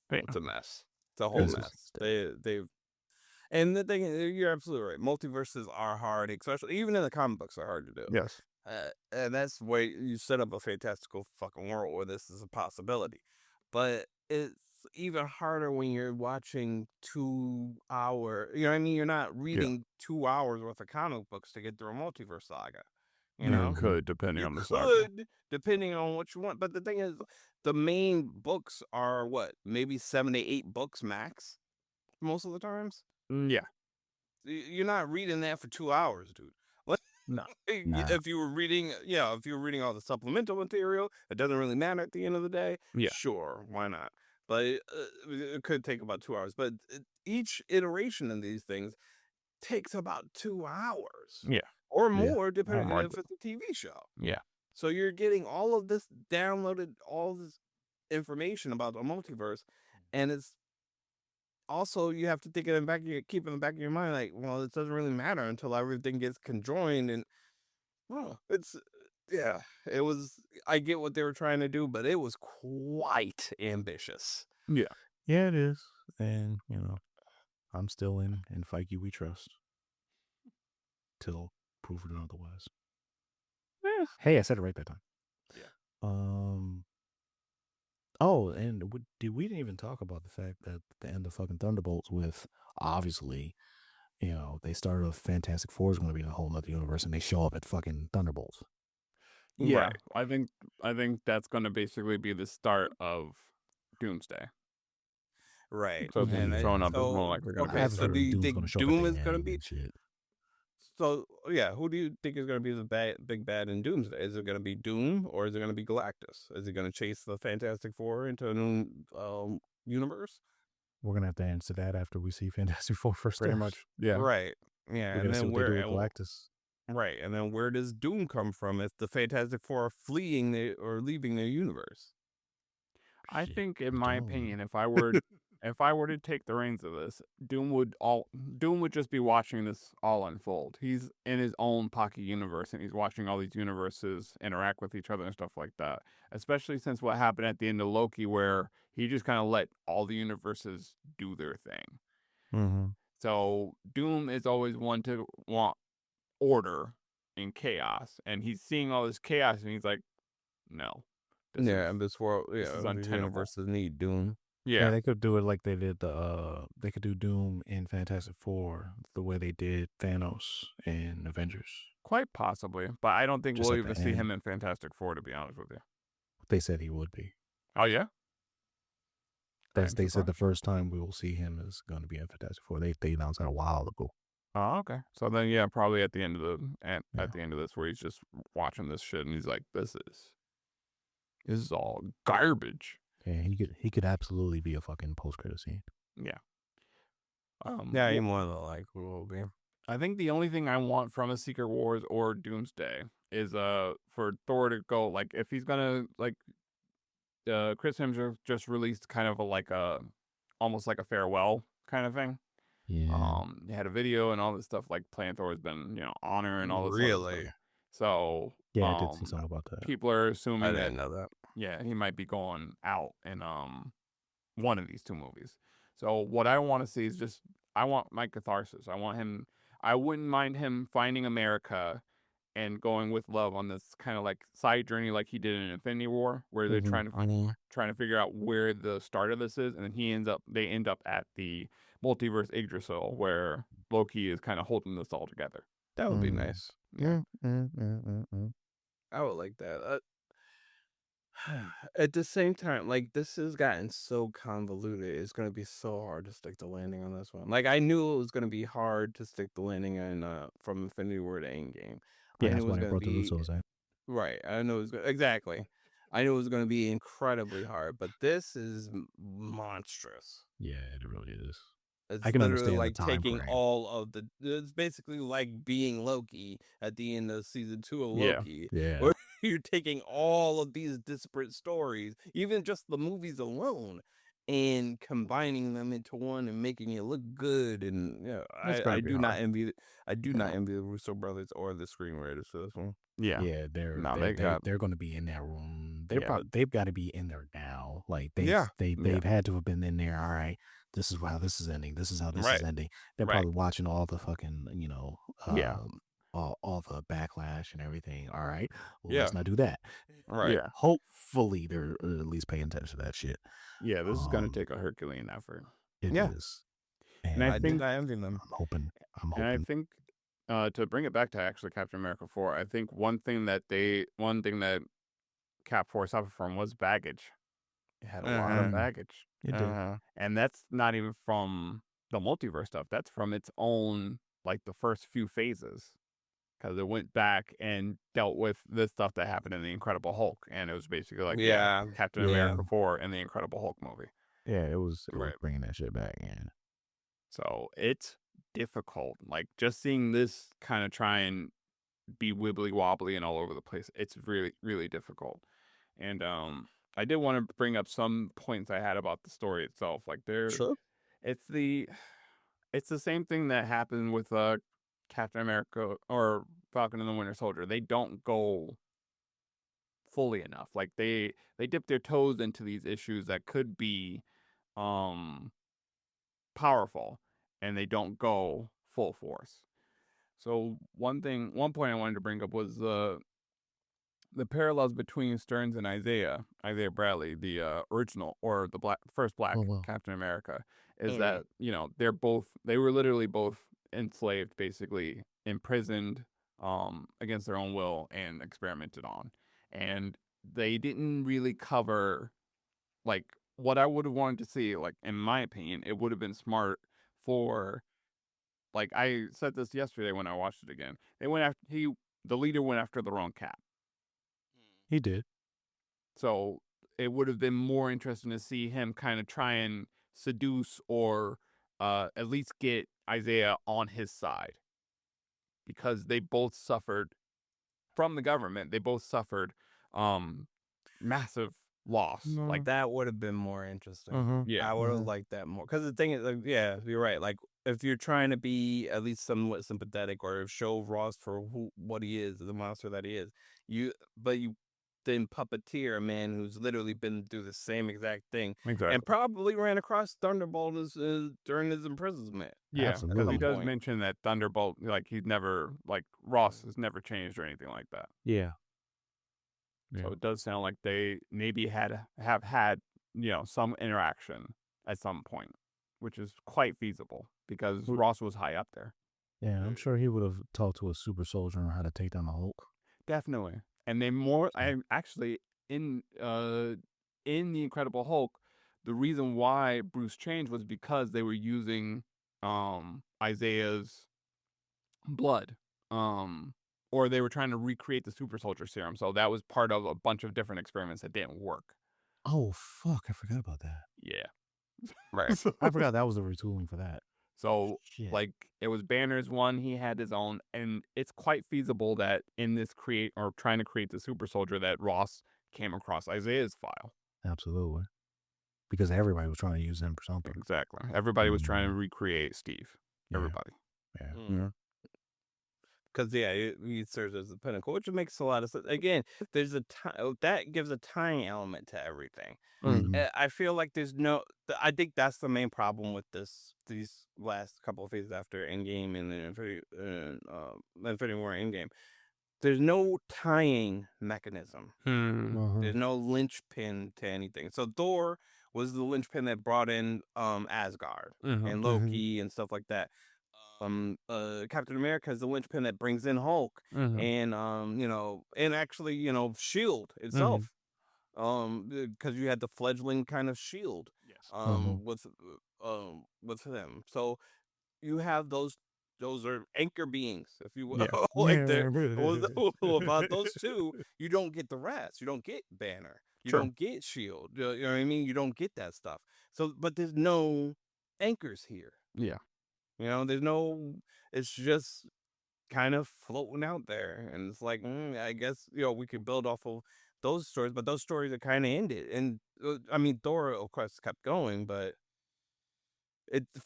But yeah. It's a mess. It's a whole His mess. is They've and the thing is, you're absolutely right. Multiverses are hard, especially even in the comic books, are hard to do. Yes. And that's the way you set up a fantastical fucking world where this is a possibility. But it's even harder when you're watching 2 hour. You know what I mean? You're not reading 2 hours worth of comic books to get through a multiverse saga. You know, You could, depending you on the saga. could, depending on what you want. But the thing is, the main books are what, maybe 7 to 8 books max, most of the times. Yeah. You're not reading that for 2 hours, dude. No. Nah. If you were reading, if you were reading all the supplemental material, it doesn't really matter at the end of the day. Yeah. Sure, why not? But it could take about 2 hours. But each iteration in these things takes about 2 hours. Yeah. Or Yeah. more, depending more. on if it's a TV show. Yeah. So you're getting all of this downloaded, all this information about the multiverse, and it's also you have to think in the back, keep in the back of your mind, like, well, it doesn't really matter until everything gets conjoined, and it was. I get what they were trying to do, but it was quite ambitious. Yeah, it is. And, I'm still in Feige we trust. Till proven otherwise. Yeah. Hey, I said it right that time. Yeah. Oh, and we didn't even talk about the fact that the end of fucking Thunderbolts with obviously, they started off Fantastic Four is going to be in a whole nother universe, and they show up at fucking Thunderbolts. Yeah, Right. I think that's going to basically be the start of Doomsday. Right. So Yeah, them showing up is more likely going to I be Okay, the have a so start. do feeling you Doom's going to think show up at Doom the is gonna end be and shit. so yeah, who do you think is gonna be the big bad in Doomsday? Is it gonna be Doom or is it gonna be Galactus? Is it gonna chase the Fantastic Four into a new universe? We're gonna have to answer that after we see Fantastic Four first Pretty off. much. Yeah. Right. Yeah, We and gotta see then what they do with Galactus. right, and then where does Doom come from if the Fantastic Four are fleeing or leaving their universe? I Shit, think, in I my don't know. opinion, if I were to take the reins of this, Doom would just be watching this all unfold. He's in his own pocket universe, and he's watching all these universes interact with each other and stuff like that. Especially since what happened at the end of Loki, where he just kind of let all the universes do their thing. Mm-hmm. So Doom is always one to want order and chaos, and he's seeing all this chaos, and he's like, "No, this Yeah, is this world, this is these untenable." universes need Doom. Yeah, Yeah. they could do it like they did they could do Doom in Fantastic Four the way they did Thanos in Avengers. Quite possibly, but I don't think Just we'll at the even see end. him in Fantastic Four, to be honest with you. They said he would be. Oh, yeah? They said the first time we will see him is going to be in Fantastic Four. They announced that a while ago. Oh, okay. So then, yeah, probably at the end of Yeah. the end of this, where he's just watching this shit, and he's like, "This is all garbage." Yeah, he could absolutely be a fucking post credit scene. Yeah. Yeah, he more than likely will be. I think the only thing I want from a Secret Wars or Doomsday is for Thor to go, like, if he's gonna, like, Chris Hemsworth just released kind of almost like a farewell kind of thing. Yeah. He had a video and all this stuff, like playing Thor has been, honor and all this other Really? stuff. So, Yeah, I did see something about that. people are I assuming that, didn't know that. yeah, he might be going out in one of these two movies. So what I want to see is I want my catharsis. I wouldn't mind him finding America and going with love on this kind of like side journey like he did in Infinity War, where they're trying to figure out where the start of this is, and then they end up at the multiverse Yggdrasil, where Loki is kind of holding this all together. That would be nice. Yeah. I would like that. At the same time, like this has gotten so convoluted. It's gonna be so hard to stick the landing on this one. Like I knew it was gonna be hard to stick the landing on from Infinity War to Endgame. Yeah, I knew that's it why was they gonna brought the be Russos in. right. I know it was exactly. I knew it was gonna be incredibly hard, but this is monstrous. Yeah, it really is. It's I can literally understand the like time taking frame. all of the. It's basically like being Loki at the end of season 2 of Yeah. Loki. Yeah. Where you're taking all of these disparate stories, even just the movies alone, and combining them into one and making it look good. And It's gonna I be do not hard. envy. I do not envy the Russo brothers or the screenwriters for this one. Yeah. Yeah, No, they got. they're going to be in that room. Yeah. They've got to be in there now. Like Yeah. they've had to have been in there. All right, this is how this is ending. This is how this Right. is ending. They're Right. probably watching all the fucking Yeah. all the backlash and everything. All right, well, Yeah. let's not do that. Right. Yeah. Hopefully they're at least paying attention to that shit. Yeah. This is gonna take a Herculean effort. It Yeah. is. And I do not envy them. I'm hoping. And I think to bring it back to actually Captain America 4, I think one thing that Cap 4 suffered from was baggage. It had a lot of baggage. It did. And that's not even from the multiverse stuff. That's from its own, like the first few phases. Because it went back and dealt with this stuff that happened in the Incredible Hulk. And it was basically like, Captain America 4 and the Incredible Hulk movie. Yeah, it was Right. bringing that shit back in. So it's difficult. Like just seeing this kind of try and be wibbly wobbly and all over the place. It's really, really difficult. And I did want to bring up some points I had about the story itself. Like Sure. it's the same thing that happened with Captain America or Falcon and the Winter Soldier. They don't go fully enough. Like they dip their toes into these issues that could be powerful, and they don't go full force. So one point I wanted to bring up was the parallels between Stearns and Isaiah Bradley, the original or the first black Oh well. Captain America, is Mhm. that they were literally both enslaved, basically imprisoned against their own will and experimented on, and they didn't really cover like what I would have wanted to see. Like in my opinion, it would have been smart for like I said this yesterday when I watched it again. The leader went after the wrong cap. He did. So it would have been more interesting to see him kind of try and seduce or at least get Isaiah on his side, because they both suffered from the government. They both suffered massive loss. No. Like That would have been more interesting. Uh-huh. yeah, I would have liked that more. Because the thing is, like, yeah, you're right. Like, if you're trying to be at least somewhat sympathetic or show Ross for what he is, the monster that he is, you then puppeteer a man who's literally been through the same exact thing exactly. and probably ran across Thunderbolt during his imprisonment. Yeah, because Absolutely. he does point. mention that Thunderbolt, like he's never, like Ross has never changed or anything like that. Yeah. So it does sound like they maybe have had some interaction at some point, which is quite feasible because Ross was high up there. Yeah, I'm sure he would have talked to a super soldier on how to take down the Hulk. Definitely. And they I actually in the Incredible Hulk, the reason why Bruce changed was because they were using Isaiah's blood. Or they were trying to recreate the super soldier serum. So that was part of a bunch of different experiments that didn't work. Oh fuck! I forgot about that. Yeah. Right. I forgot that was the retooling for that. So Shit. like it was Banner's one, he had his own, and it's quite feasible that in this trying to create the super soldier that Ross came across Isaiah's file. Absolutely. Because everybody was trying to use him for something. Exactly. Everybody was trying to recreate Steve. Yeah. Everybody. Yeah. Because he serves as the pinnacle, which makes a lot of sense. Again, there's that gives a tying element to everything. Mhm. I feel like there's no. I think that's the main problem with these last couple of phases after Endgame and then Infinity War Endgame. There's no tying mechanism. There's no linchpin to anything. So Thor was the linchpin that brought in Asgard and Loki and stuff like that. Captain America is the linchpin that brings in Hulk and and actually Shield itself. Because you had the fledgling kind of Shield. Yes. With them. So you have those are anchor beings, if you will. Yeah. Without those two, you don't get the rest. You don't get Banner. You Sure. don't get Shield. You know what I mean? You don't get that stuff. So, but there's no anchors here. Yeah. There's no. It's just kind of floating out there, and it's like, I guess we could build off of those stories, but those stories are kind of ended. And I mean, Thor, of course, kept going, but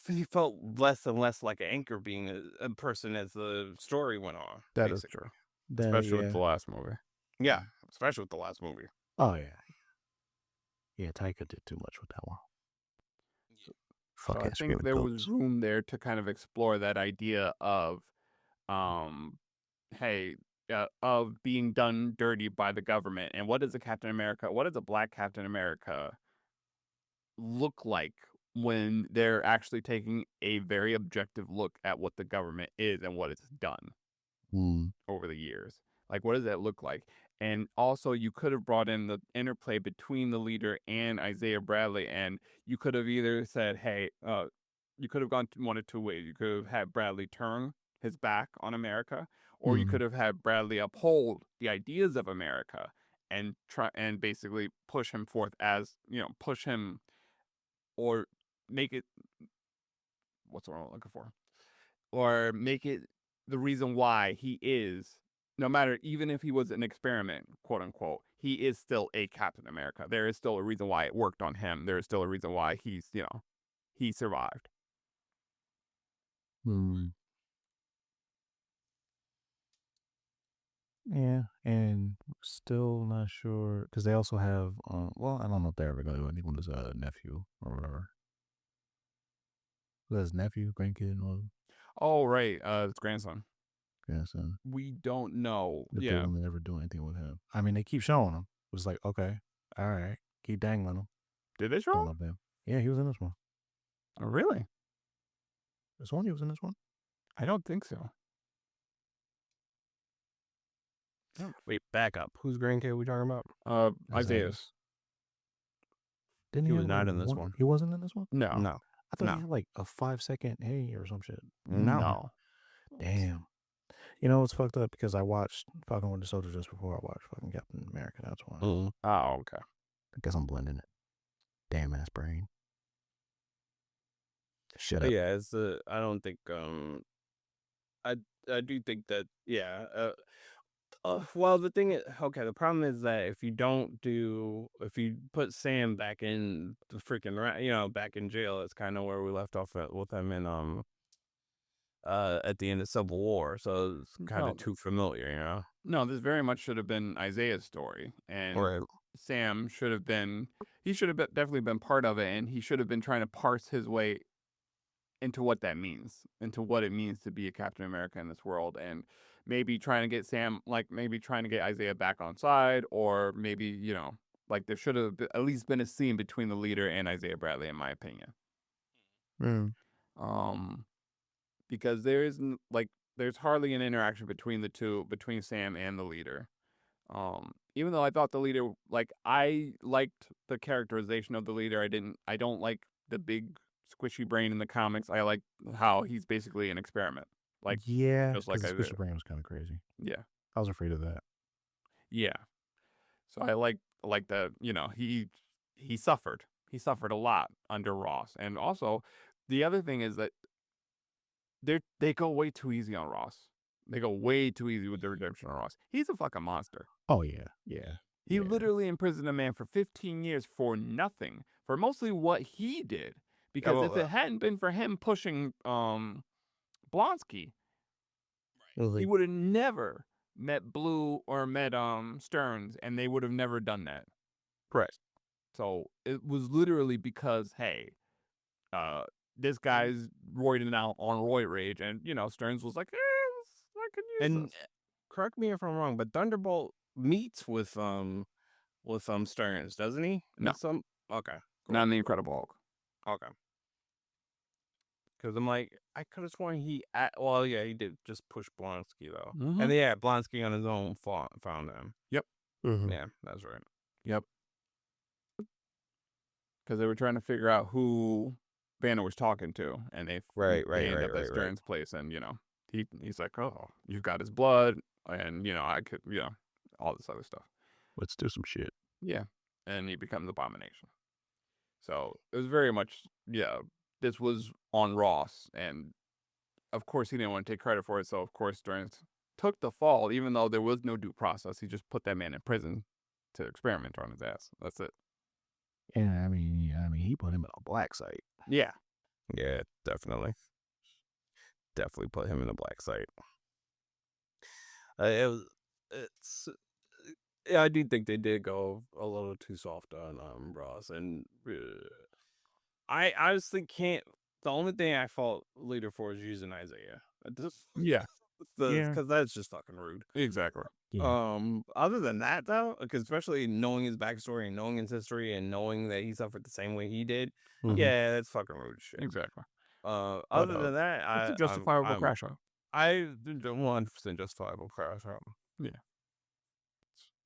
he felt less and less like an anchor being a person as the story went on. That is basically. true. Especially with the last movie. Yeah, especially with the last movie. Oh yeah. Yeah, Taika did too much with that one. So I think there was room there to kind of explore that idea of, of being done dirty by the government. And what does a black Captain America look like when they're actually taking a very objective look at what the government is and what it's done over the years? Like, what does that look like? And also, you could have brought in the interplay between the leader and Isaiah Bradley, and you could have either said, hey, you could have gone one of two ways. You could have had Bradley turn his back on America, or you could have had Bradley uphold the ideas of America and try and basically push him forth as, push him or make it, what's the word I'm looking for? Or make it the reason why he is, no matter, even if he was an experiment, quote unquote, he is still a Captain America. There is still a reason why it worked on him. There is still a reason why he survived. Yeah, and still not sure because they also have. Well, I don't know if they're ever going to do anything with his nephew or whatever. Was that his nephew, grandkid, or Oh right, his grandson. Yeah, so we don't know. if Yeah. they will never do anything with him. I mean, they keep showing him. It was like, okay, all right, keep dangling him. Did they show Don't him? love him. Yeah, he was in this one. Oh, really? This one, he was in this one. I don't think so. Wait, back up. Whose grandkid we talking about? Isaiah's. Didn't He he was have, not like, in this one. He wasn't in this one. No. No. I thought No. he had like a 5-second hey or some shit. No. Damn. You know, it's fucked up because I watched Falcon Winter Soldier just before I watched fucking Captain America. That's why. Mm. Oh, okay. I guess I'm blending it. Damn ass brain. Shut up. Yeah, it's I don't think I do think that well, the thing is, okay, the problem is that if you put Sam back in the freaking back in jail, it's kind of where we left off with him in at the end of Civil War, so it's kind of too familiar, No, this very much should have been Isaiah's story, and Right. Sam should have been. He should have definitely been part of it, and he should have been trying to parse his way into what that means, into what it means to be a Captain America in this world, and maybe trying to get Sam, like maybe trying to get Isaiah back on side, or maybe like there should have at least been a scene between the leader and Isaiah Bradley, in my opinion. Because there's hardly an interaction between the two, between Sam and the leader. Even though I thought the leader, like, I liked the characterization of the leader, I don't like the big squishy brain in the comics. I like how he's basically an experiment. Like, yeah, just like because Isaiah. Squishy Brain was kind of crazy. Yeah. I was afraid of that. Yeah. So I like that, he suffered. He suffered a lot under Ross. And also, the other thing is that they go way too easy on Ross. They go way too easy with the redemption on Ross. He's a fucking monster. Oh, yeah. He literally imprisoned a man for 15 years for nothing, for mostly what he did. Because if it hadn't been for him pushing Blonsky, he would have never met Blue or met Stearns, and they would have never done that. Correct. So it was literally because, hey, this guy's roiding out on roid rage, and Stearns was like, I could use this. Correct me if I'm wrong, but Thunderbolt meets with Stearns, doesn't he? No. Okay. Cool. Not in the Incredible Hulk. Okay. Because I'm like, I could have sworn he did just push Blonsky though, Mm-hmm. and yeah, Blonsky on his own found him. Yep. Mm-hmm. Yeah, that's right. Yep. Because they were trying to figure out who Banner was talking to, and they end up at Stearns' place, and he's like, oh, you've got his blood, and I could, all this other stuff. Let's do some shit. Yeah, and he becomes Abomination. So it was very much, this was on Ross, and of course he didn't want to take credit for it, so of course Stearns took the fall, even though there was no due process. He just put that man in prison to experiment on his ass. That's it. Yeah, I mean, he put him in a black site. Yeah. Yeah, definitely put him in a black site. I do think they did go a little too soft on Ross, and I honestly can't. The only thing I fault Leader for is using Isaiah. Because that's just fucking rude. Exactly. Yeah. Other than that, though, because especially knowing his backstory and knowing his history and knowing that he suffered the same way he did, yeah, that's fucking rude shit. Exactly. Other than that, it's a justifiable crash out. I 100% justifiable crash out. Yeah.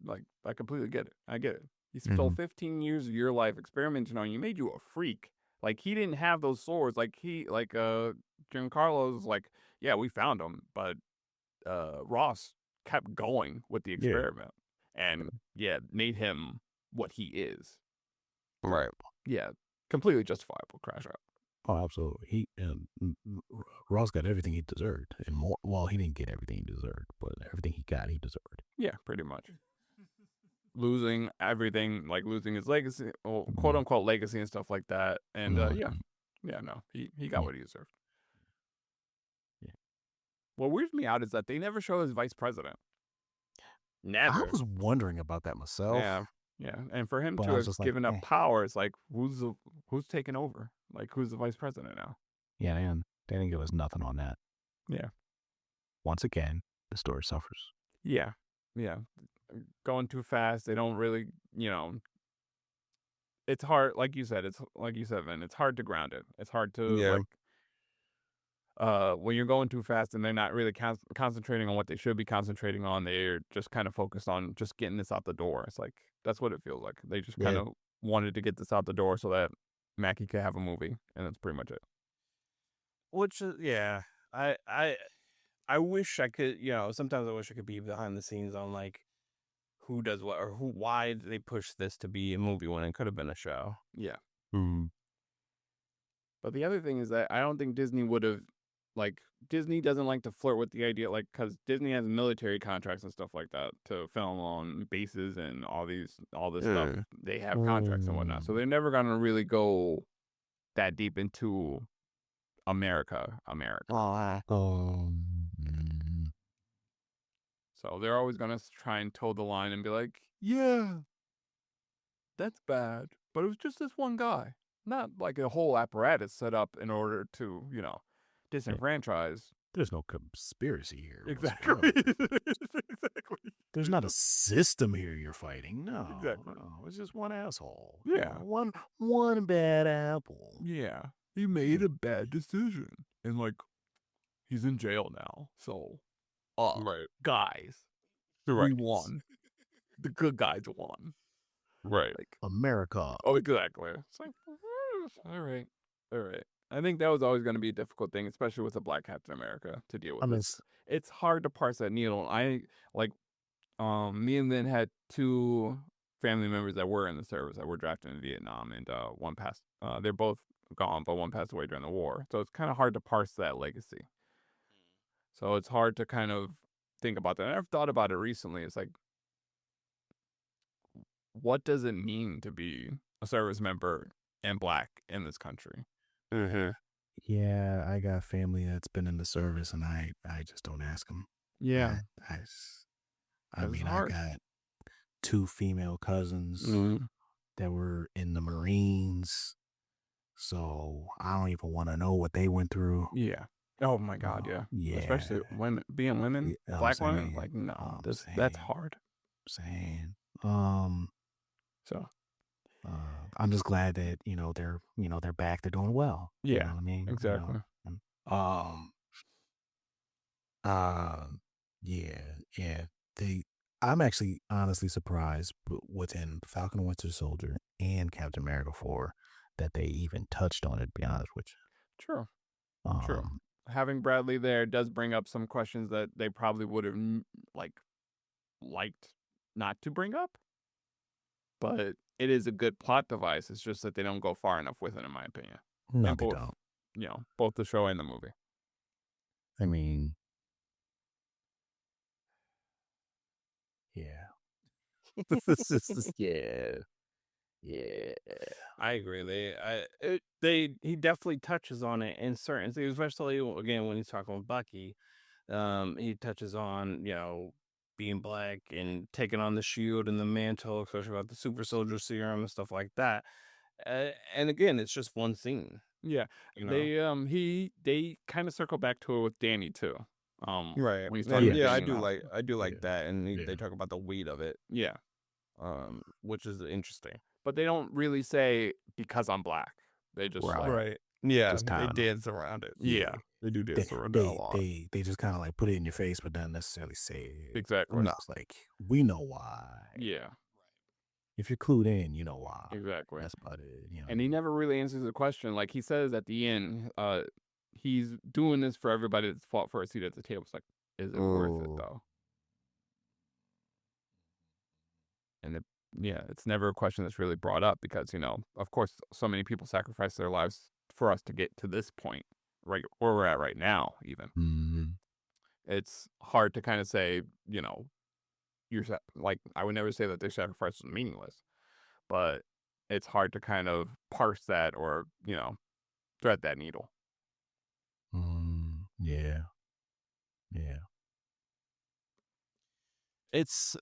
Like, I completely get it. I get it. He stole 15 years of your life experimenting on you. Made you a freak. Like, he didn't have those swords. Like, Giancarlo's like, yeah, we found them, but Ross kept going with the experiment and made him what he is. Right. Yeah, completely justifiable crash out. Oh, absolutely. Ross got everything he deserved, and more. Well, he didn't get everything he deserved, but everything he got, he deserved. Yeah, pretty much. Losing everything, like losing his legacy, or quote unquote legacy and stuff like that, and he got what he deserved. Yeah. What weirds me out is that they never show his vice president. Never. I was wondering about that myself. Yeah, and for him But to I was have just like, given up power, it's like who's taking over? Like, who's the vice president now? Yeah, man, they didn't give us nothing on that. Yeah. Once again, the story suffers. Yeah. Going too fast. They don't really, it's hard. Like you said, Vin. It's hard to ground it. It's hard to Yeah. when you're going too fast and they're not really concentrating on what they should be concentrating on. They're just kind of focused on just getting this out the door. It's like that's what it feels like. They just kind of wanted to get this out the door so that Mackie could have a movie, and that's pretty much it. Which is, yeah, I wish I could, sometimes I wish I could be behind the scenes on like who does what or why they push this to be a movie when it could have been a show. Yeah. Mm. But the other thing is that I don't think Disney would have, Disney doesn't like to flirt with the idea, because Disney has military contracts and stuff like that to film on bases and all this stuff. They have contracts and whatnot. So they're never going to really go that deep into America. So they're always going to try and toe the line and be like, yeah, that's bad. But it was just this one guy. Not like a whole apparatus set up in order to, disenfranchise. There's no conspiracy here. Exactly. Exactly. There's not a system here you're fighting. No. Exactly. No, it's just one asshole. Yeah. One bad apple. Yeah. He made a bad decision. And he's in jail now. So Right. guys. Right. We won. The good guys won. Right. America. Oh, exactly. It's like, all right. I think that was always going to be a difficult thing, especially with the Black Captain America, to deal with this. It's hard to parse that needle. Me and Lynn had 2 family members that were in the service that were drafted in Vietnam, and one passed. They're both gone, but one passed away during the war. So it's kind of hard to parse that legacy. So it's hard to kind of think about that. And I've thought about it recently. It's like, what does it mean to be a service member and Black in this country? Mm-hmm. Yeah, I got family that's been in the service, and I just don't ask them. Yeah. I mean, I got 2 female cousins that were in the Marines, so I don't even want to know what they went through. Yeah. Oh my God, yeah. Especially when being women, Black women, no, that's hard. Saying, so I'm just glad that they're back, they're doing well. Yeah, you know what I mean? exactly. Yeah. I'm actually honestly surprised within Falcon and Winter Soldier and Captain America 4 that they even touched on it, to be honest with you. True. Having Bradley there does bring up some questions that they probably would have liked not to bring up. But it is a good plot device. It's just that they don't go far enough with it, in my opinion. No, they don't. Both the show and the movie. I mean, yeah. Yeah. I agree. He definitely touches on it in certain things, especially again when he's talking with Bucky. He touches on being Black and taking on the shield and the mantle, especially about the super soldier serum and stuff like that. And again, it's just one scene. Yeah, they kind of circle back to it with Danny too. Right. When he's talking I do like that, and they talk about the weight of it. Yeah. Which is interesting. But they don't really say because I'm Black. They just right. Yeah, just they dance around it. Yeah, they do dance around it a lot. They just kind of put it in your face, but don't necessarily say it. Exactly. No. It's like, we know why. Yeah. If you're clued in, you know why. Exactly. That's about it. And he never really answers the question. Like he says at the end, he's doing this for everybody that's fought for a seat at the table. It's like, is it worth it though? And it's never a question that's really brought up because, of course, so many people sacrifice their lives for us to get to this point, right where we're at right now, even. Mm-hmm. It's hard to kind of say, I would never say that their sacrifice was meaningless, but it's hard to kind of parse that or, thread that needle. Yeah. It's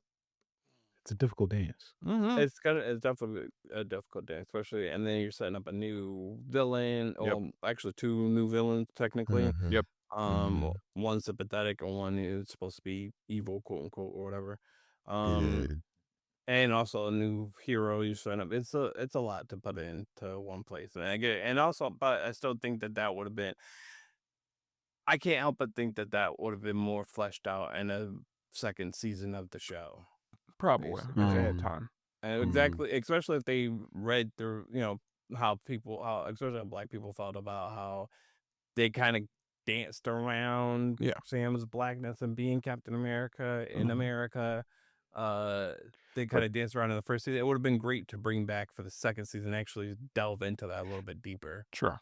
a difficult dance. Mm-hmm. It's definitely a difficult dance, especially, and then you're setting up a new villain, or actually 2 new villains technically. Mm-hmm. Yep. One's sympathetic and one is supposed to be evil, quote unquote, or whatever. And also a new hero you sign up. It's a lot to put into one place, and I get it. And also, but I still think that would have been. I can't help but think that would have been more fleshed out in a second season of the show. Probably, if they had time. And exactly, especially if they read through, how especially how Black people felt about how they kind of danced around Sam's blackness and being Captain America in America. They kind of danced around in the first season. It would have been great to bring back for the second season, actually delve into that a little bit deeper. Sure.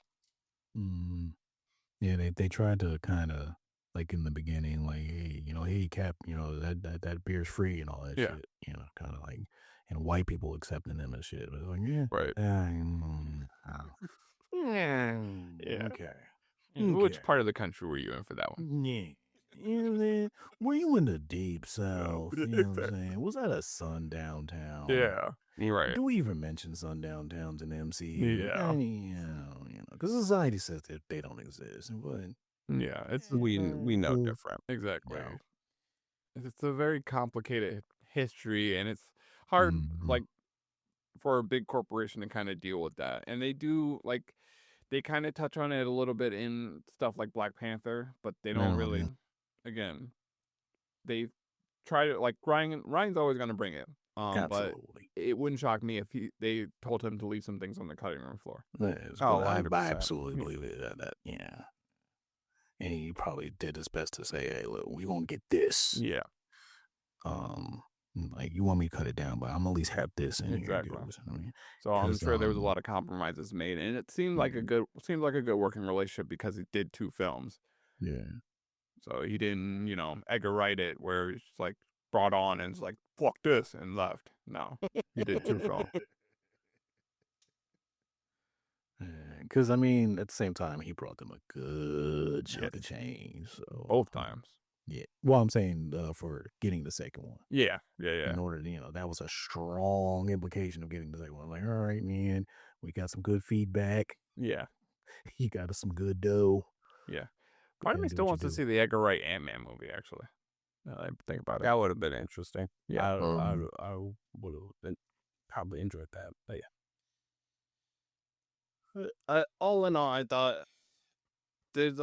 Yeah, they tried to kind of like in the beginning, like, hey, hey, Cap, that beer's free and all that shit, kind of like, and white people accepting them and shit. But it's like, yeah, right. Okay. Which part of the country were you in for that one? Yeah. You know what I'm saying? Were you in the deep south? You know what I'm saying? Was that a sundown town? Yeah. You're right. Do we even mention sundown towns in MCU? Yeah. Because society says that they don't exist. But yeah, it's we know different. Exactly. Yeah. It's a very complicated history, and it's hard, like, for a big corporation to kind of deal with that. And they do, like, they kind of touch on it a little bit in stuff like Black Panther, but they don't really. Again, they try to, like, Ryan's always going to bring it. But it wouldn't shock me if they told him to leave some things on the cutting room floor. I absolutely believe it. Yeah. And he probably did his best to say, hey, look, we gonna get this. Yeah. Like, you want me to cut it down, but I'm gonna at least have this in here. So I'm sure there was a lot of compromises made, and it seemed like a good working relationship because he did 2 films. Yeah. So he didn't, Edgar Wright it where he's like brought on and it's like, fuck this, and left. No, he did 2 films. Because, I mean, at the same time, he brought them a good chunk of change. So both times. Yeah. Well, I'm saying for getting the second one. Yeah. In order to, that was a strong implication of getting the second one. Like, all right, man, we got some good feedback. Yeah. He got us some good dough. Yeah. Part of me still wants to see the Edgar Wright Ant-Man movie, actually. I think about it. That would have been interesting. Yeah. I would have probably enjoyed that. But yeah. All in all, I thought it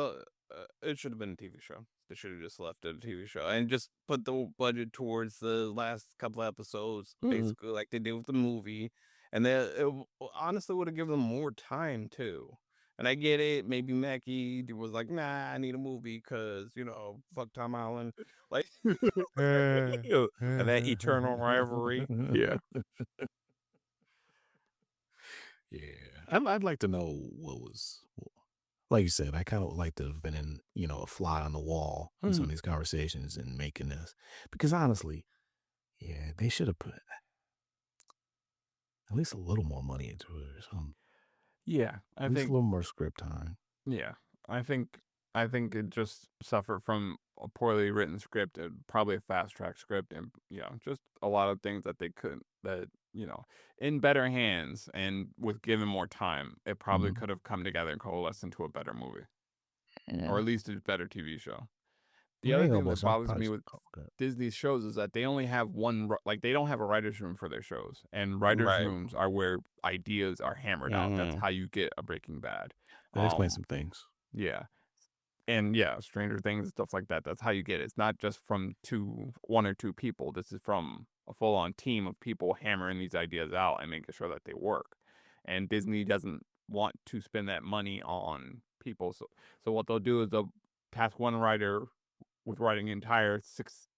should have been a TV show. They should have just left it a TV show and just put the budget towards the last couple of episodes, basically like they did with the movie. And it honestly would have given them more time too. And I get it. Maybe Mackie was like, nah, I need a movie because, fuck Tom Holland. Like, and that eternal rivalry. Yeah. Yeah. I'd like to know what was, like you said, I kind of would like to have been in, a fly on the wall in some of these conversations and making this. Because honestly, yeah, they should have put at least a little more money into it or something. Yeah, at least a little more script time. Yeah, I think it just suffered from a poorly written script and probably a fast track script, and just a lot of things that they couldn't. That in better hands and with given more time, it probably could have come together and coalesced into a better movie, or at least a better TV show. The other thing that bothers me with Disney's shows is that they only have one, like, they don't have a writer's room for their shows. And writer's rooms are where ideas are hammered out. That's how you get a Breaking Bad. That explains some things. Yeah. And Stranger Things, stuff like that. That's how you get it. It's not just from one or two people. This is from a full-on team of people hammering these ideas out and making sure that they work. And Disney doesn't want to spend that money on people. So what they'll do is they'll task one writer with writing an entire 6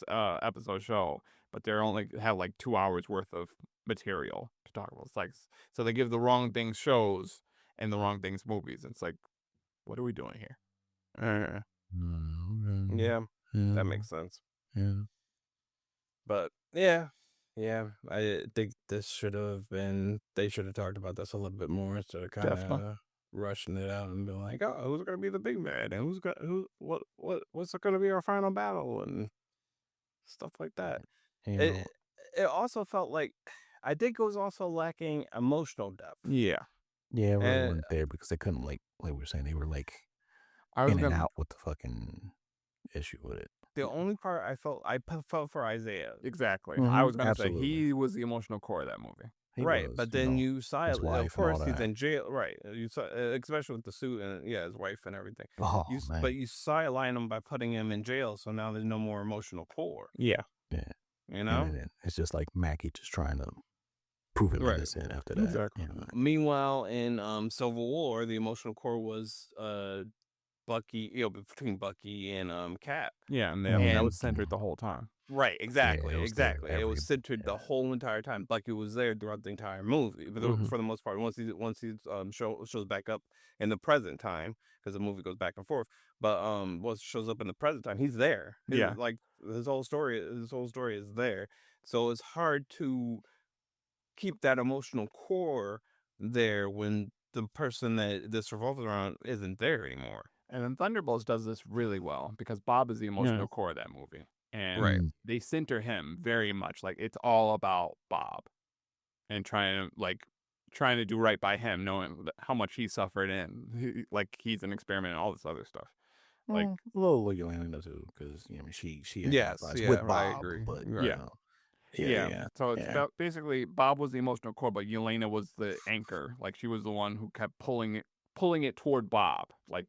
episode show, but they only have like 2 hours worth of material to talk about. It's like, so they give the wrong things shows and the wrong things movies. It's like, what are we doing here? Yeah, that makes sense. Yeah. But yeah, I think they should have talked about this a little bit more instead of kind of rushing it out and being like, oh, who's gonna be the big man and what's gonna be our final battle and stuff like that. It also felt like I think it was also lacking emotional depth. Yeah, it really weren't there because they couldn't, like we were saying, they were like I was in and gonna out with the fucking issue with it. The only part I felt for Isaiah. exactly. I Mhm, was gonna say absolutely. he was the emotional core of that movie. He Right, was, but you then know, you saw, his of wife and all course, he's that. in jail, right? You saw, especially with the suit and his wife and everything. Oh, But man. you sideline him by putting him in jail, so now there's no more emotional core. Yeah. Yeah. You And know, then it's just like Mackie just trying to prove him Right. innocent after that. Exactly. You know? Meanwhile, in Civil War, the emotional core was Bucky, between Bucky and Cap. Yeah, and Mhm. that was centered the whole time. Right, exactly, it was there exactly. It was centered the yeah. whole entire time. Bucky was there throughout the entire movie, but Mhm. for the most part, once he shows back up in the present time, because the movie goes back and forth. But once he shows up in the present time, he's there. Yeah. Like his whole story is there. So it's hard to keep that emotional core there when the person that this revolves around isn't there anymore. And then Thunderbolts does this really well because Bob is the emotional core of that movie. And Right. they center him very much. Like it's all about Bob and trying to do right by him, knowing how much he suffered and like he's an experiment and all this other stuff. Like a little Yelena too, because she Yes, identifies yeah, with I Bob, agree. but Right. yeah. yeah. So it's about basically Bob was the emotional core, but Yelena was the anchor. Like she was the one who kept pulling it toward Bob, like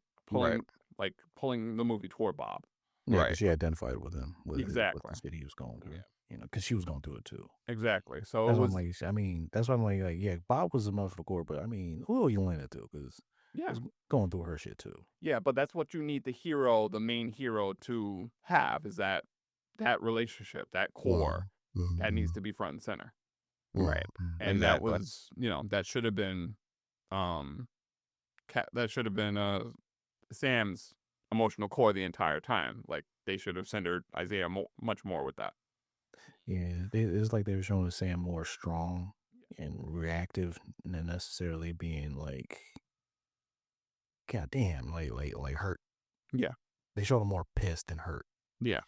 pulling the movie toward Bob. Yeah, Right. because she identified with him with Exactly. the shit he was going through. You know, because she was going through it too. Exactly. So That's it why was I'm like, that's why I'm like, yeah, Bob was emotional core, but I mean, little Yelena too, because yeah. was going through her shit too. Yeah, but that's what you need the main hero to have is that relationship, that core that needs to be front and center. Right. And Exactly. that was, that should have been Sam's emotional core the entire time. Like they should have centered Isaiah much more with that. Yeah, it's like they were showing Sam more strong and reactive than necessarily being like, god damn, like hurt. Yeah. They showed him more pissed and hurt. Yeah.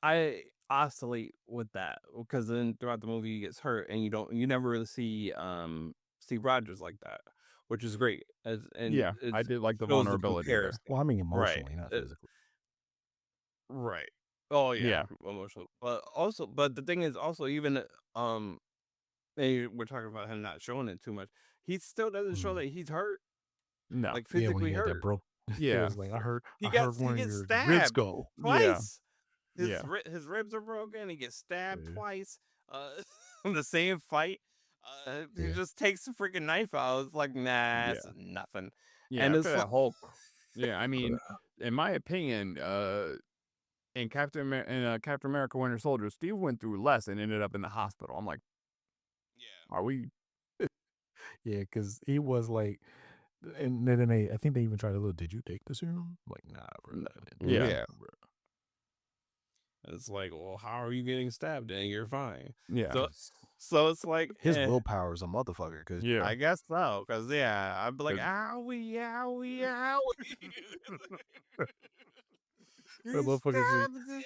I oscillate with that because then throughout the movie he gets hurt and you never really see Steve Rogers like that, which is great. I did like the shows vulnerability there. Well, I mean Right. emotionally, not physically. Right. Oh Yeah. emotional. But the thing is also even we're talking about him not showing it too much. He still doesn't show that he's hurt. No. Like Yeah, when physically he had that hurt. broke. Yeah. It was like I heard He one of gets your stabbed ribs go. twice. Yeah. His ribs are broken. He gets stabbed Yeah. twice. In the same fight. He just takes the freaking knife out. It's like, nah, it's nothing. Yeah, And after it's that whole I mean, in my opinion, in Captain America Winter Soldier, Steve went through less and ended up in the hospital. I'm like, are we? Yeah, because he was like, and then I think they even tried a little. Did you take the serum? Like, nah, bro. I didn't do Yeah. that, bro. It's like, well, how are you getting stabbed? And you're fine. Yeah. So it's like His willpower is a motherfucker. Because Yeah. I guess so. Because I'd be like, owie, owie, owie. that motherfucker's like,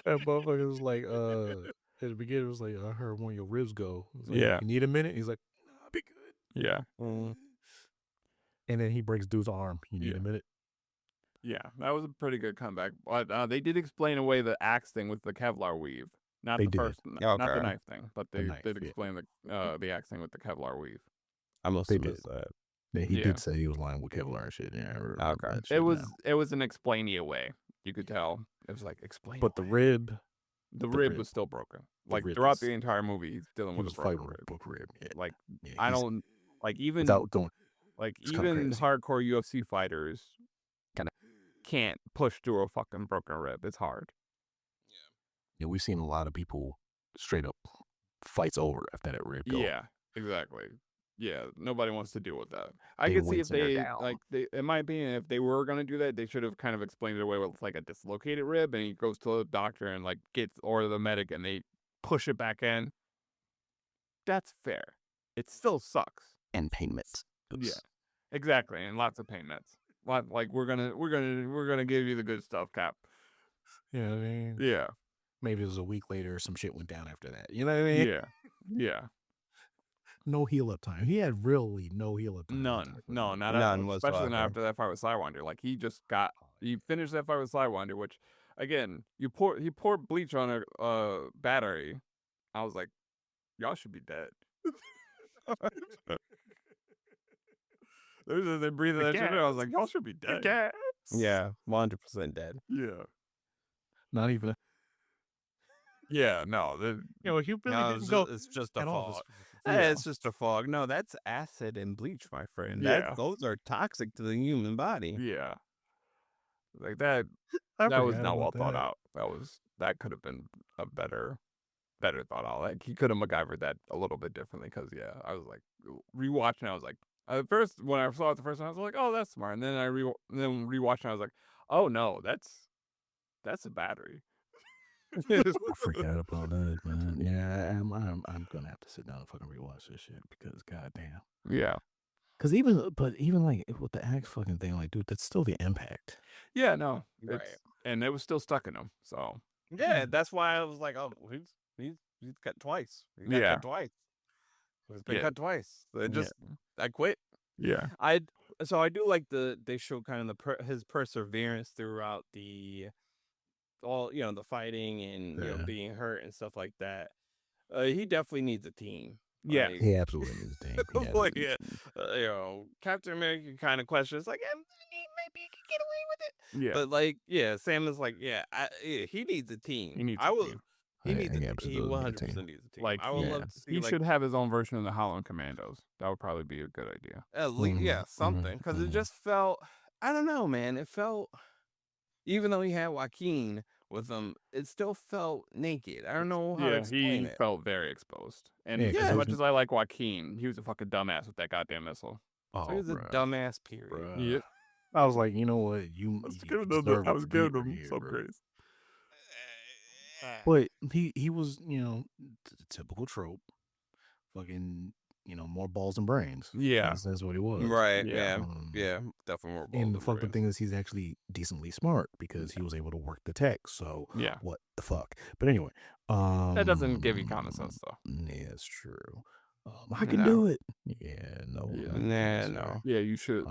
that motherfucker's like, at the beginning, it was like, I heard one of your ribs go. It was like, Yeah. You need a minute? He's like, nah, I'll be good. Yeah. And then he breaks dude's arm. You need Yeah. a minute? Yeah, that was a pretty good comeback. But they did explain away the axe thing with the Kevlar weave. Not They the did. first, not the knife thing, but they knife, did yeah. explain the axe thing with the Kevlar weave. I must They have did. missed that. Yeah, he did say he was lying with Kevlar and shit. Yeah, I remember that shit now. It was an explainy away. You could tell it was like explain. But the rib was still broken. Like rib throughout is- the entire movie, he's dealing he with was a broken fighting with rib. a broken rib. Yeah. Like Yeah, I he's- don't like even without going. like it's kinda even crazy. hardcore UFC fighters kind of can't push through a fucking broken rib. It's hard. Yeah, we've seen a lot of people straight up fights over after that rib go. Yeah, exactly. Yeah, nobody wants to deal with that. I They could see wait if till they're they down. in my opinion, if they were gonna do that, they should have kind of explained it away with like a dislocated rib, and he goes to the doctor and like gets or the medic, and they push it back in. That's fair. It still sucks. And pain meds. Yeah, exactly, and lots of pain meds. Like we're gonna give you the good stuff, Cap. You know what I mean? Yeah, Maybe it was a week later, some shit went down after that. You know what I mean? yeah, yeah. no heal up time. He had really no heal up time. None. No, not None especially not whatsoever. after that fight with Sidewinder. Like he finished that fight with Sidewinder, which again, he poured bleach on a battery. I was like, y'all should be dead. They breathing that shit in. I was like, y'all should be dead. Yeah, 100% dead. Yeah. Not even. Yeah, no. He really No, didn't go. it's just a at all. fog. Yeah. It's just a fog. No, that's acid and bleach, my friend. Yeah. Those are toxic to the human body. Yeah. Like that I that was forgot not well about thought that. out. That could have been a better thought out. Like he could have MacGyvered that a little bit differently. Because I was like rewatching. I was like, at first when I saw it the first time, I was like, oh, that's smart. And then rewatching, I was like, oh no, that's a battery. I forgot about that, man. Yeah, I'm gonna have to sit down and fucking rewatch this shit because goddamn. Yeah. Because even like with the axe fucking thing, like, dude, that's still the impact. Yeah, no. Right. And it was still stuck in him. So Yeah, that's why I was like, oh, he's cut twice. He got cut twice. He's been cut twice. So I quit. Yeah. I do like they show kind of his perseverance throughout the fighting and being hurt and stuff like that. He definitely needs a team. Yeah. He absolutely needs a team. Captain America kind of questions like, maybe he can get away with it. Yeah. But Sam is like, he needs a team. He needs a team. He needs a team. He 100% needs a team. Like, I would love to see. He should have his own version of the Holland Commandos. That would probably be a good idea. At least, something. Because it just felt, I don't know, man. It felt, even though he had Joaquin with him, it still felt naked. I don't know how to explain it. He felt very exposed. And as much as I like Joaquin, he was a fucking dumbass with that goddamn missile. So he was a dumbass, period. Yeah. I was like, you know what? I was giving him some praise. But he was, the typical trope. Fucking, more balls and brains. Yeah. That's what he was. Right. Yeah. Definitely more balls and the and fucking brains. thing is he's actually decently smart because he was able to work the tech. So what the fuck? But anyway. That doesn't give you common sense though. Yeah, it's true. I can do it. Yeah, no. No. Yeah, you should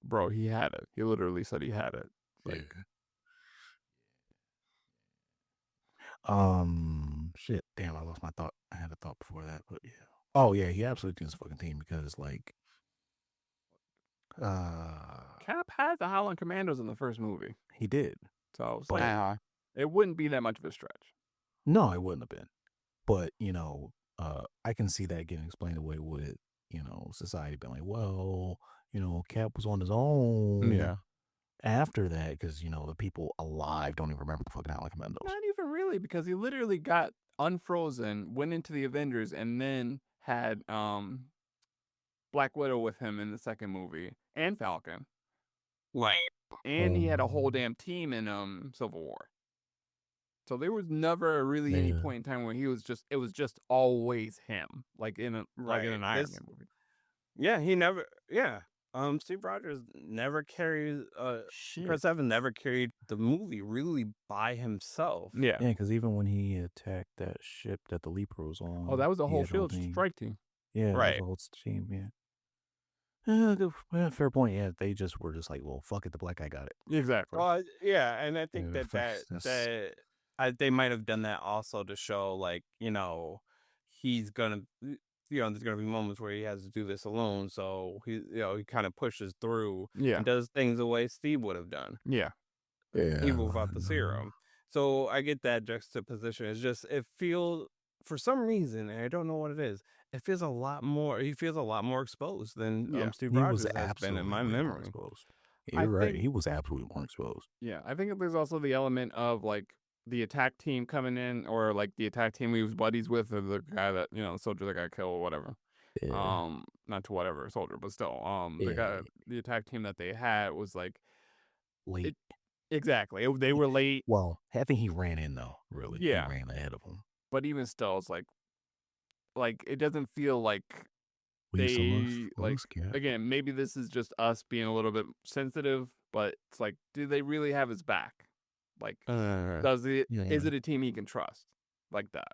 bro, he had it. He literally said he had it. Like shit. Damn, I lost my thought. I had a thought before that, but yeah. Oh yeah, he absolutely needs a fucking team because Cap had the Holland Commandos in the first movie. He did. So it's like, it wouldn't be that much of a stretch. No, it wouldn't have been. But, I can see that getting explained away with, society being like, well, Cap was on his own. Yeah. After that, because, the people alive don't even remember the fucking Holland Commandos. Not even really, because he literally got unfrozen, went into the Avengers, and then had Black Widow with him in the second movie, and Falcon. Right. And he had a whole damn team in Civil War. So there was never really any point in time where it was just always him, like in an Iron Man movie. Yeah, he never. Yeah, Steve Rogers never carried. Chris Evans never carried the movie really by himself. Yeah, because even when he attacked that ship that the Leaper was on, that was a whole Shield strike team. Yeah, right. It was a whole team. Yeah. Fair point. Yeah, they were just like, well, fuck it, the black guy got it. Exactly. And I think that they might have done that also to show, like, he's gonna, there's gonna be moments where he has to do this alone. So he kind of pushes through and does things the way Steve would have done. Yeah. Even without the serum. So I get that juxtaposition. It's just, it feels, for some reason, and I don't know what it is, it feels a lot more, he feels a lot more exposed than Steve Rogers has been in my memory. You're right. He was absolutely more exposed. Yeah. I think there's also the element of, like, the attack team coming in, or like the attack team he was buddies with, or the guy that, the soldier that got killed or whatever. Yeah. Not to whatever soldier, but still, the attack team that they had was like late. Exactly. They were late. Well, I think he ran in though. Really, yeah, he ran ahead of him. But even still, it's like it doesn't feel like again. Maybe this is just us being a little bit sensitive, but it's like, do they really have his back? Like, is it a team he can trust like that?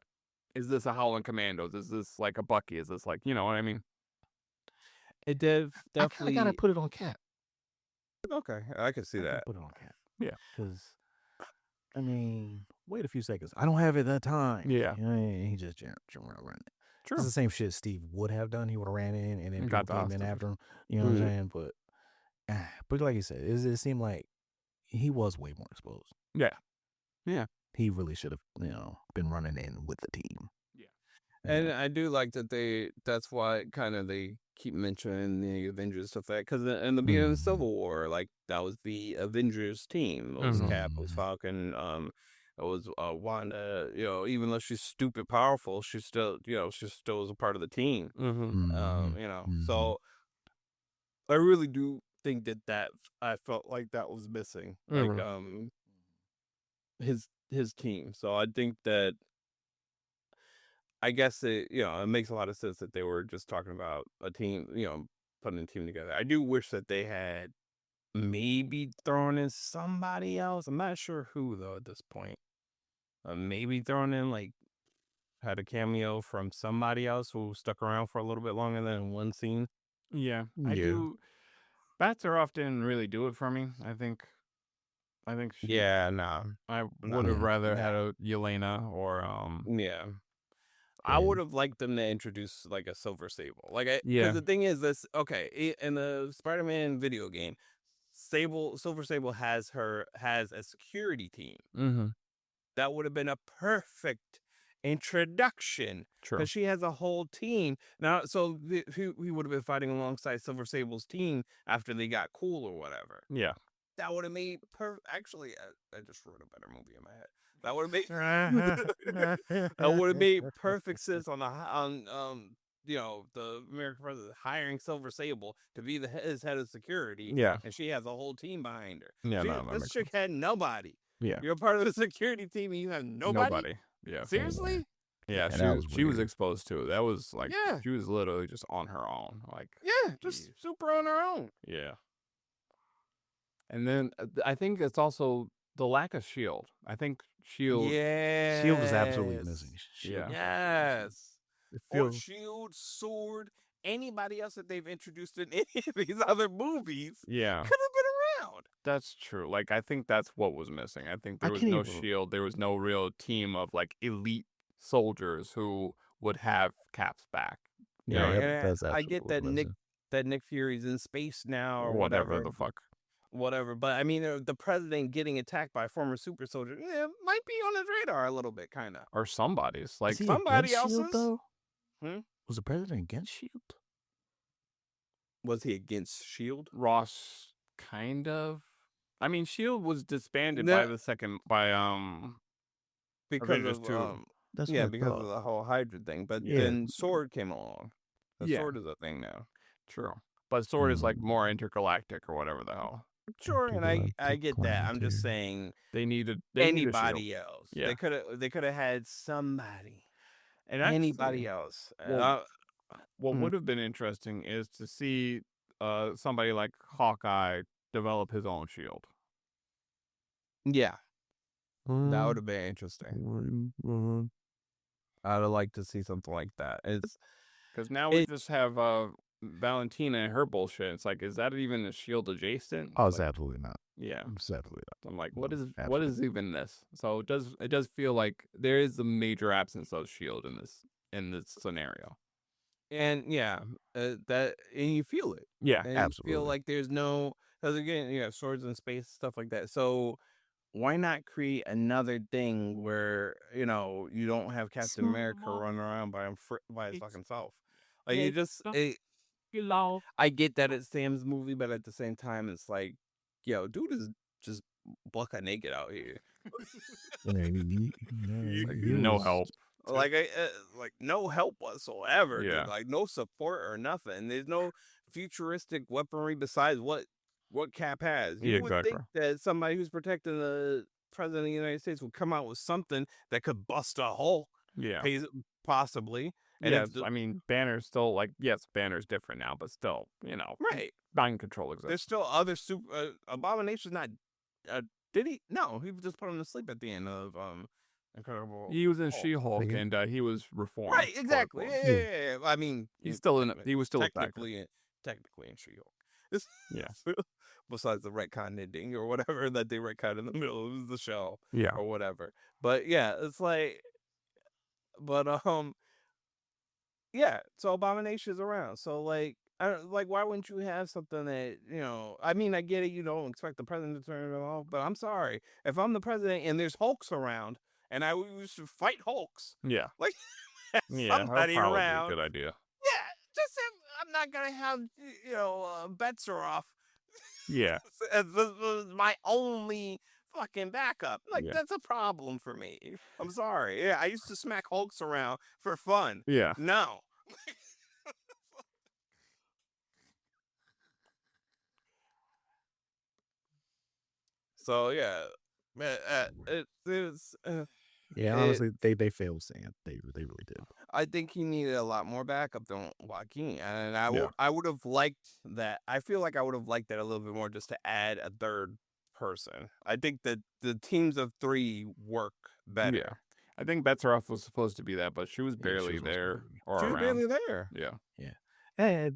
is this a Howling Commandos? Is this like a Bucky? Is this like, you know what I mean? It I definitely gotta put it on Cap. okay. I can see I gotta that. put it on Cap. Yeah. Because I mean, wait a few seconds. I don't have it that time. Yeah. He just jumped around running. True. It's the same shit Steve would have done. He would have ran in and then And people got the came in hostage. after him. You know what I'm saying? But like you said, it seemed like he was way more exposed. Yeah. He really should have, been running in with the team. Yeah. And I do like that that's why kind of they keep mentioning the Avengers stuff that because in the beginning of the Civil War, like that was the Avengers team. It was Cap, it was Falcon, it was Wanda. Even though she's stupid powerful, she still is a part of the team. So I really do think that I felt like that was missing, like his team. So I think that. I guess it makes a lot of sense that they were just talking about a team, putting a team together. I do wish that they had maybe thrown in somebody else. I'm not sure who though at this point. Maybe thrown in had a cameo from somebody else who stuck around for a little bit longer than one scene. Yeah. I do. Bats are often really do it for me. I think she. Yeah, nah. I would have rather had a Yelena or Yeah. I would have liked them to introduce like a Silver Sable, because the thing is this. Okay, in the Spider-Man video game, Silver Sable has a security team. Mm-hmm. That would have been a perfect introduction True. because she has a whole team now. So he would have been fighting alongside Silver Sable's team after they got cool or whatever. Yeah. That would have made Actually, I just wrote a better movie in my head. That would have made perfect sense on the American president hiring Silver Sable to be his head of security. Yeah. And she has a whole team behind her. Yeah, This chick had nobody. Yeah. You're a part of the security team and you have nobody? Yeah. Seriously? Yeah, she was exposed to it. That was like she was literally just on her own. Like just super on her own. Yeah. And then I think it's also the lack of shield. I think shield. Yeah. Shield is absolutely missing. Yeah. Yes. It Or feels Shield, Sword, anybody else that they've introduced in any of these other movies Yeah. could have been around. That's true. Like I think that's what was missing. I think there was no shield. There was no real team of like elite soldiers who would have Cap's back. I get that Nick Fury's in space now or whatever the fuck. Whatever, but I mean, the president getting attacked by a former super soldier might be on his radar a little bit, kind of. Or somebody's. Like somebody else's. Shield, though? Was the president against Shield? Was he against Shield? Ross, kind of. I mean, Shield was disbanded because of because of the whole Hydra thing. But then Sword came along. Sword is a thing now. True, but Sword is like more intergalactic or whatever the hell. Sure, and I get that. I'm just saying they needed anybody else. Yeah. They could have had somebody. And anybody else. What would have been interesting is to see somebody like Hawkeye develop his own shield. Yeah. That would have been interesting. I'd have liked to see something like that. Because now we just have Valentina and her bullshit. It's like, is that even a shield adjacent? Oh, it's absolutely not. Yeah, it's absolutely not. I'm like, what is even this? So it does feel like there is a major absence of shield in this scenario. And and you feel it. Yeah, and absolutely. You feel like there's no, because again, you have swords in space, stuff like that. So why not create another thing where you don't have Captain America running around by his fucking self? Like I get that it's Sam's movie, but at the same time, it's like, dude is just buck naked out here. No help. Like no help whatsoever. Yeah. Dude. Like no support or nothing. There's no futuristic weaponry besides what Cap has. You would think that somebody who's protecting the president of the United States would come out with something that could bust a hole. Yeah. Possibly. And I mean, Banner's still Banner's different now, but still, right. Mind control exists. There's still other Abomination's not. Did he? No, he just put him to sleep at the end of Incredible. He was in Hulk. She-Hulk, Again? and he was reformed. Right, exactly. quote-unquote. Yeah. I mean, He's still in. He was still a factor. technically in She-Hulk. Yeah. Besides the retcon ending or whatever that they retcon in the middle of the show Yeah. or whatever. But yeah, it's like, but yeah. So Abomination is around. So like, why wouldn't you have something that, I mean, I get it. You don't expect the president to turn it off, but I'm sorry. If I'm the president and there's Hulks around and I used to fight Hulks, Yeah. like Yeah. somebody That'll probably around. be a good idea. Yeah, just I'm not gonna have Betzer off. Yeah. as my only fucking backup. Like Yeah. that's a problem for me. I'm sorry. Yeah, I used to smack Hulks around for fun. Yeah. No. So yeah, it's. Honestly, they failed Sam. They really did. I think he needed a lot more backup than Joaquin, and Yeah. I would have liked that. I feel like I would have liked that a little bit more, just to add a third person. I think that the teams of 3 work better. Yeah. I think Betzeroff was supposed to be that, but she was barely was there supposed to be. or She was around. barely there. Yeah. They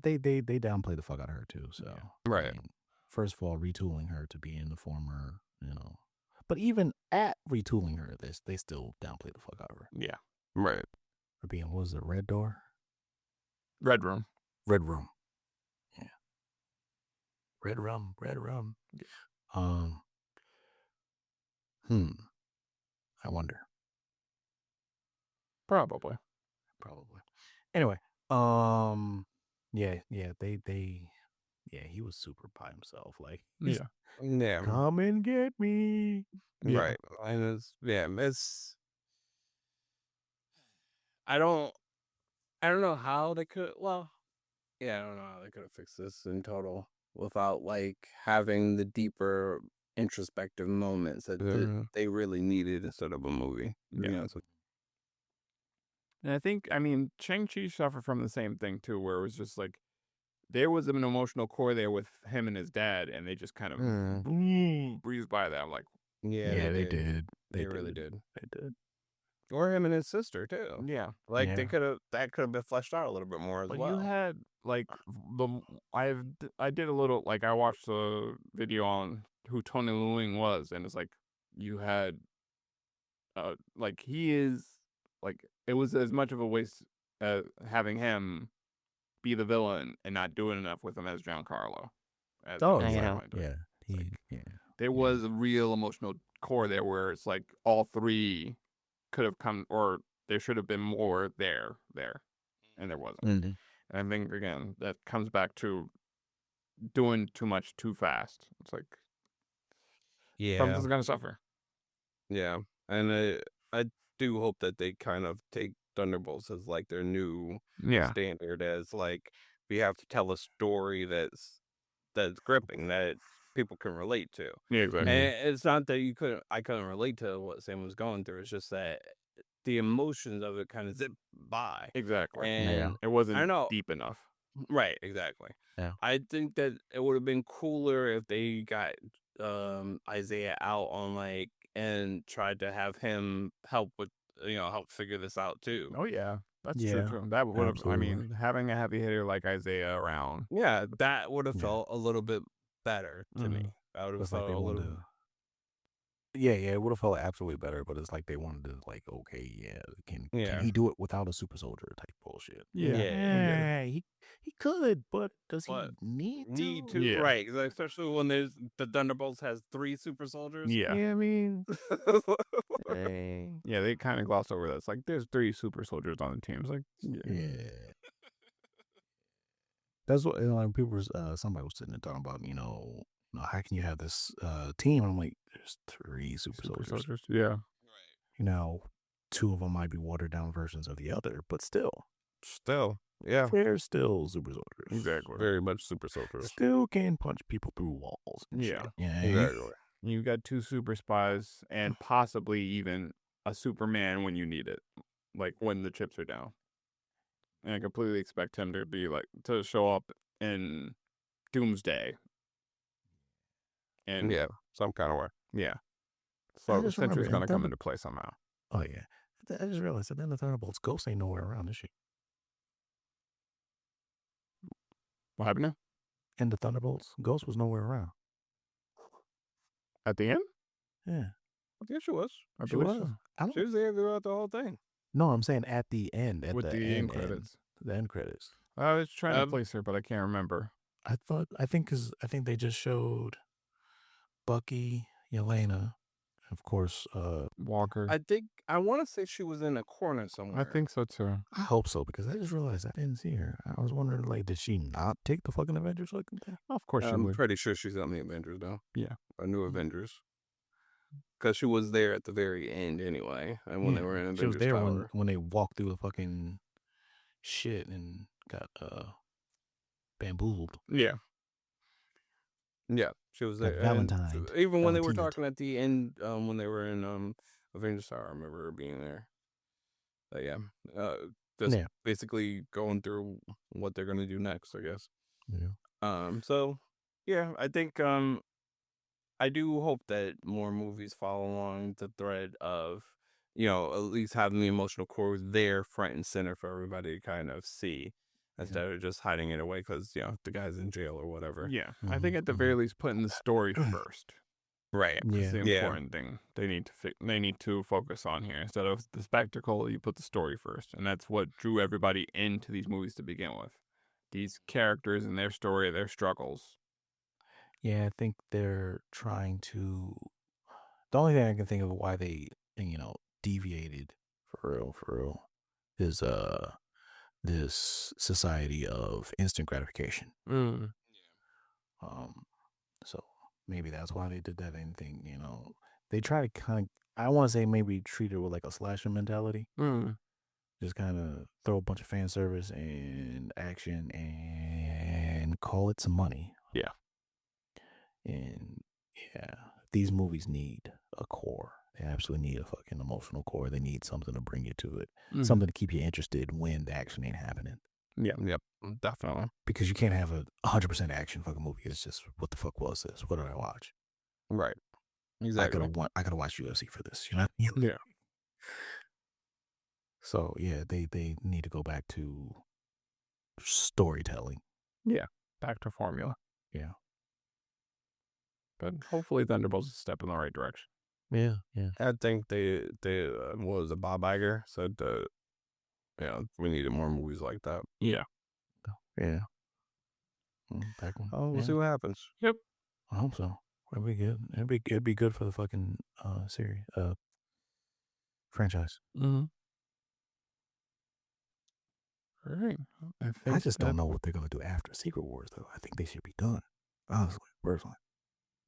downplay the fuck out of her too. So Right. I mean, first of all, retooling her to be in the former, but even at retooling her, they still downplay the fuck out of her. Yeah. Right. For being, what was it, Red Door? Red Room. Red Room. Yeah. Red Rum. Yeah. I wonder. Probably. Anyway, he was super by himself. Like, Yeah. Yeah. come and get me. Yeah. Right. And it's. I don't know how they could. Well, yeah, I don't know how they could have fixed this in total without like having the deeper introspective moments that they really needed instead of a movie. Yeah. And I think, Shang-Chi suffered from the same thing too, where it was just like, there was an emotional core there with him and his dad, and they just kind of breezed by that. I'm like, Yeah, they did. They really did. They did. Or him and his sister too. yeah. Like Yeah. that could have been fleshed out a little bit more as But well. you had like I did a little, like, I watched a video on who Tony Leung was, and it's like you had like, he is like, it was as much of a waste having him be the villain and not doing enough with him as Giancarlo. There was a real emotional core there where it's like all 3 could have come, or there should have been more there, and there wasn't. Mm-hmm. And I think, again, that comes back to doing too much too fast. It's like, something's gonna suffer. Yeah, and I do hope that they kind of take Thunderbolts as like their new standard, as like, we have to tell a story that's gripping, that people can relate to. Yeah, exactly. And it's not that I couldn't relate to what Sam was going through. It's just that the emotions of it kind of zip by. Exactly. And it wasn't I know. deep enough. Right, exactly. Yeah. I think that it would have been cooler if they got Isaiah out on like, and tried to have him help with, help figure this out too. Oh yeah, that's Yeah, true. That would have. absolutely. Having a heavy hitter like Isaiah around. Yeah, that would have felt a little bit better to me. I would have It's like felt they a little. wanted to. Yeah, it would have felt absolutely better, but it's like they wanted to, like, okay, can he do it without a super soldier type bullshit? Yeah. He could, but does he need to? Yeah. Right, especially when there's the Thunderbolts has 3 super soldiers. Yeah. I mean, Yeah, they kind of glossed over that. It's like, there's 3 super soldiers on the team. It's like, yeah. That's what people were. Somebody was sitting there talking about. How can you have this team? I'm like, there's 3 super soldiers. Yeah. 2 of them might be watered down versions of the other, but still, yeah, they're still super soldiers. Exactly. very much super soldiers. Still can punch people through walls. And Yeah. shit. Yeah, Exactly. You got 2 super spies and possibly even a Superman when you need it, like when the chips are down. And I completely expect him to be to show up in Doomsday. And Yeah, some kind of way. yeah. I So just Sentry's remember, gonna come into play somehow. Oh yeah, I just realized that in the Thunderbolts, Ghost ain't nowhere around this shit. What happened now? In the Thunderbolts, Ghost was nowhere around. At the end? Yeah, Yeah, she was. I she believe was. so. I don't. She was there throughout the whole thing. No, I'm saying at the end, With the end credits. the end credits. I was trying to place her, but I can't remember. I think they just showed Bucky, Yelena, of course. Walker. I want to say she was in a corner somewhere. I think so too. I hope so, because I just realized I didn't see her. I was wondering, like, did she not take the fucking Avengers fucking thing? Of course she I'm would. pretty sure she's on the Avengers now. Yeah. A new Avengers. Because she was there at the very end anyway. And when they were in Avengers she was there Tower. when they walked through the fucking shit and got bamboozled. Yeah. Yeah, she was there. Valentine. Even when they were talking at the end, when they were in Avengers Tower, I remember her being there. But yeah, just basically going through what they're gonna do next, I guess. Yeah. So yeah, I think I do hope that more movies follow along the thread of, at least having the emotional core there front and center for everybody to kind of see, instead of just hiding it away because the guy's in jail or whatever. Yeah. I think at the very least putting the story first. Right. It's the important thing they need to focus on here. Instead of the spectacle, you put the story first. And that's what drew everybody into these movies to begin with. These characters and their story, their struggles. Yeah, I think they're trying to. The only thing I can think of why they, deviated for real, is this society of instant gratification. So maybe that's why they did that. Anything, they try to kind of. I want to say maybe treat it with like a slasher mentality. Just kind of throw a bunch of fan service and action and call it some money. Yeah. And yeah, these movies need a core. They absolutely need a fucking emotional core. They need something to bring you to it, something to keep you interested when the action ain't happening. Yeah, yep, definitely. Because you can't have a 100% action fucking movie. It's just, what the fuck was this? What did I watch? Right. Exactly. I gotta watch UFC for this. You know what I mean? Yeah. So yeah, they need to go back to storytelling. Yeah. Back to formula. Yeah. But hopefully Thunderbolts is a step in the right direction. Yeah. I think they what was it, Bob Iger said we needed more movies like that. Yeah. Yeah. Back one. Oh, we'll see what happens. Yep. I hope so. It'd be good. It'd be good for the fucking series, franchise. All right. I just don't know what they're gonna do after Secret Wars, though. I think they should be done. Honestly,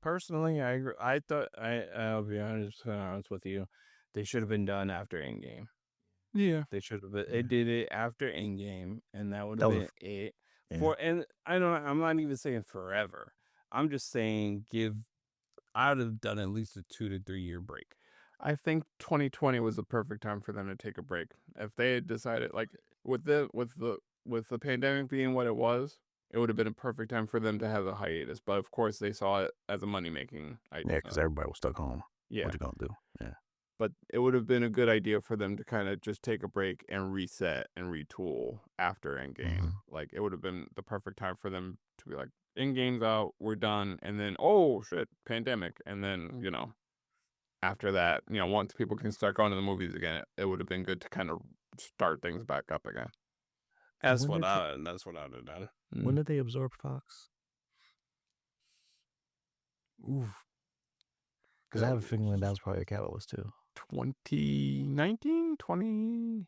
Personally, I agree. I thought I'll be honest with you, they should have been done after Endgame. Yeah, they should have. They did it after Endgame, and that would have been it. Yeah. And I'm not even saying forever. I'm just saying I would have done at least a 2 to 3 year break. I think 2020 was the perfect time for them to take a break. If they had decided, like, with the pandemic being what it was, it would have been a perfect time for them to have a hiatus. But of course, they saw it as a money making idea. Yeah, because everybody was stuck home. Yeah, what you gonna do? Yeah. But it would have been a good idea for them to kind of just take a break and reset and retool after Endgame. Like, it would have been the perfect time for them to be like, Endgame's out, we're done, and then, oh shit, pandemic, and then, after that, once people can start going to the movies again, it would have been good to kind of start things back up again. That's what I would have done. When did they absorb Fox? Oof. Because I have a feeling that was probably a catalyst too. 2019? 20...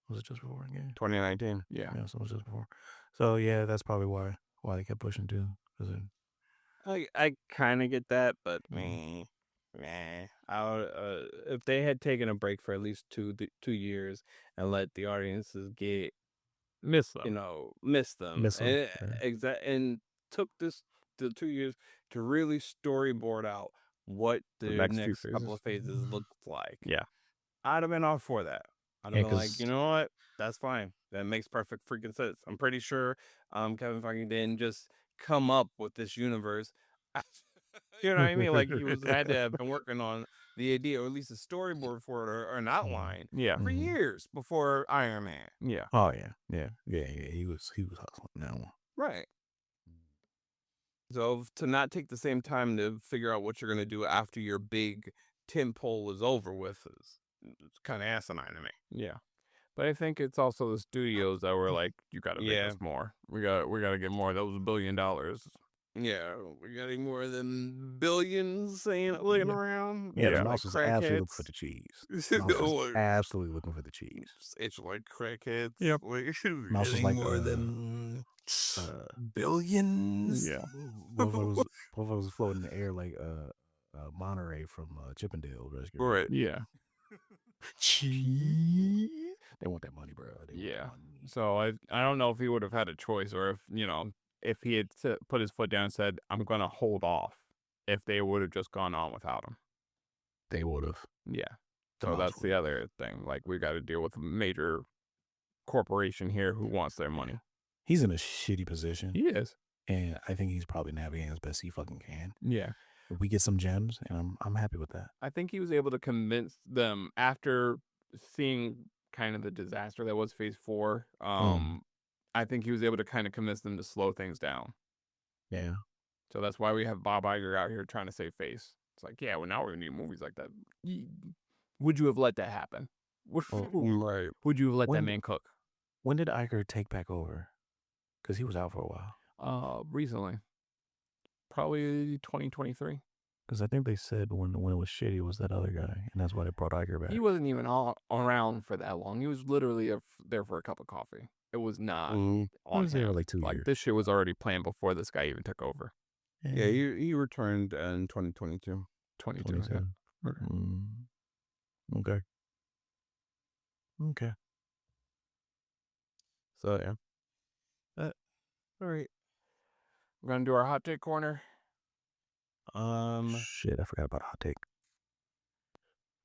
Was it just before Endgame? 2019. Yeah. Yeah, so it was just before. So yeah, that's probably why they kept pushing too. I kind of get that, but if they had taken a break for at least 2 years and let the audiences miss them, and took the 2 years to really storyboard out what the next couple of phases looked like. Yeah, I'd have been all for that. I'd have been like, you know what? That's fine. That makes perfect freaking sense. I'm pretty sure Kevin Feige didn't just come up with this universe. You know what I mean? Like, he had to have been working on the idea, or at least a storyboard for it, or an outline, for Mhm. years before Iron Man. Yeah. Oh yeah. He was hustling that one. Right. So to not take the same time to figure out what you're going to do after your big tentpole is over with is it's kind of asinine to me. Yeah. But I think it's also the studios that were like, you got to make Yeah. us more. We got to get more. That was $1 billion. Yeah, we got any more than billions laying around? Yeah, the Yeah, mouse was absolutely looking for the cheese. Mouse was absolutely looking for the cheese. It's like crackheads. Yep. Mouse was Any like more than billions. Yeah. Motherfucker was floating in the air like Monterey from Chippendale Rescue. Right. Yeah. Cheese. They want that money, bro. They want Yeah. that money. So I don't know if he would have had a choice, or if, if he had put his foot down and said, I'm going to hold off, if they would have just gone on without him. They would have. Yeah. The So mouse that's the would. other thing. Like, we got to deal with a major corporation here who wants their money. He's in a shitty position. He is. And I think he's probably navigating as best he fucking can. Yeah. If we get some gems, and I'm happy with that. I think he was able to convince them after seeing kind of the disaster that was Phase 4. I think he was able to kind of convince them to slow things down. Yeah. So that's why we have Bob Iger out here trying to save face. It's like, yeah, well, now we need movies like that. Would you have let that happen? Right. Would you have let that man cook? When did Iger take back over? Because he was out for a while. Recently. Probably 2023. Because I think they said when it was shitty, it was that other guy, and that's why they brought Iger back. He wasn't even around for that long. He was literally there for a cup of coffee. It was not on was there him. like 2 years. This shit was already planned before this guy even took over. Yeah, he returned in 2022. 22. Yeah. Okay. Okay. So yeah. All right. We're gonna do our hot take corner. Shit, I forgot about a hot take.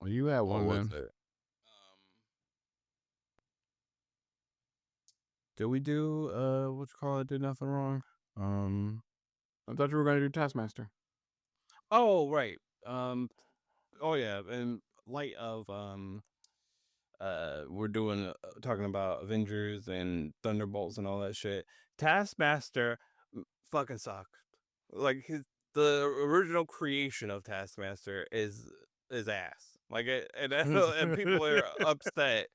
Well, you had one. What was it? Did we do what you call it? Did nothing wrong? I thought you were gonna do Taskmaster. Oh right. Oh yeah. In light of we're doing talking about Avengers and Thunderbolts and all that shit. Taskmaster fucking sucked. Like the original creation of Taskmaster is ass. Like and people are upset.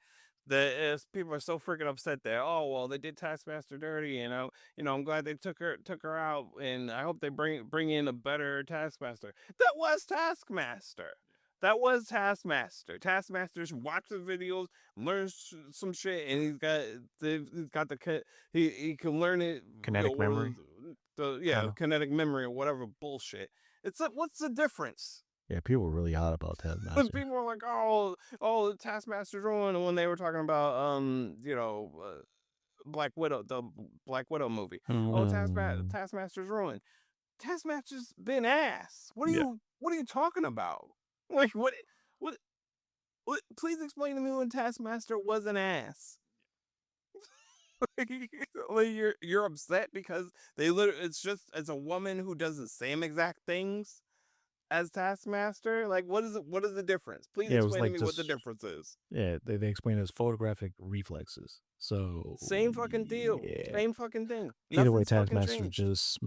People are so freaking upset that they did Taskmaster dirty, I'm glad they took her out, and I hope they bring in a better Taskmaster. That was Taskmaster. Taskmaster's watch the videos, learn some shit, and he's got he can learn it. Kinetic memory. Kinetic memory or whatever bullshit. It's like, what's the difference? Yeah, people were really hot about Taskmaster. People were like, the Taskmaster's ruined. And when they were talking about, Black Widow, the Black Widow movie. Taskmaster's ruined. Taskmaster's been ass. What are you talking about? Like, what? Please explain to me when Taskmaster was an ass. Like you're upset because it's a woman who does the same exact things as Taskmaster. Like, what is the difference? Please explain to me what the difference is. Yeah, they explain it as photographic reflexes. So same fucking deal. Yeah. Same fucking thing. Either way, Taskmaster just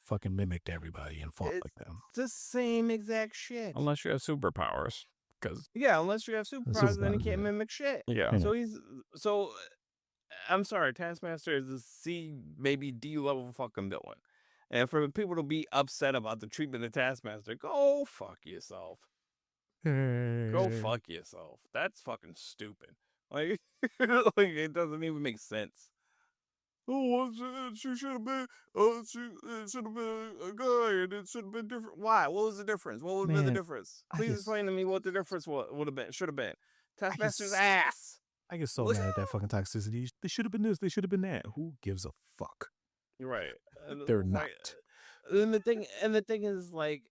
fucking mimicked everybody and fought like them. The same exact shit. Unless you have superpowers, unless you have superpowers, then you can't mimic shit. Yeah. So I'm sorry, Taskmaster is a C, maybe D level fucking villain. And for people to be upset about the treatment of Taskmaster, go fuck yourself. Go fuck yourself. That's fucking stupid. Like, it doesn't even make sense. She should have been. It should have been a guy, and it should have been different. Why? What was the difference? What would have been the difference? Please explain to me what the difference would have been. Should have been. Taskmaster's ass. I get so mad at that fucking toxicity. They should have been this. They should have been that. Who gives a fuck? You're right. They're not. And the thing is, like,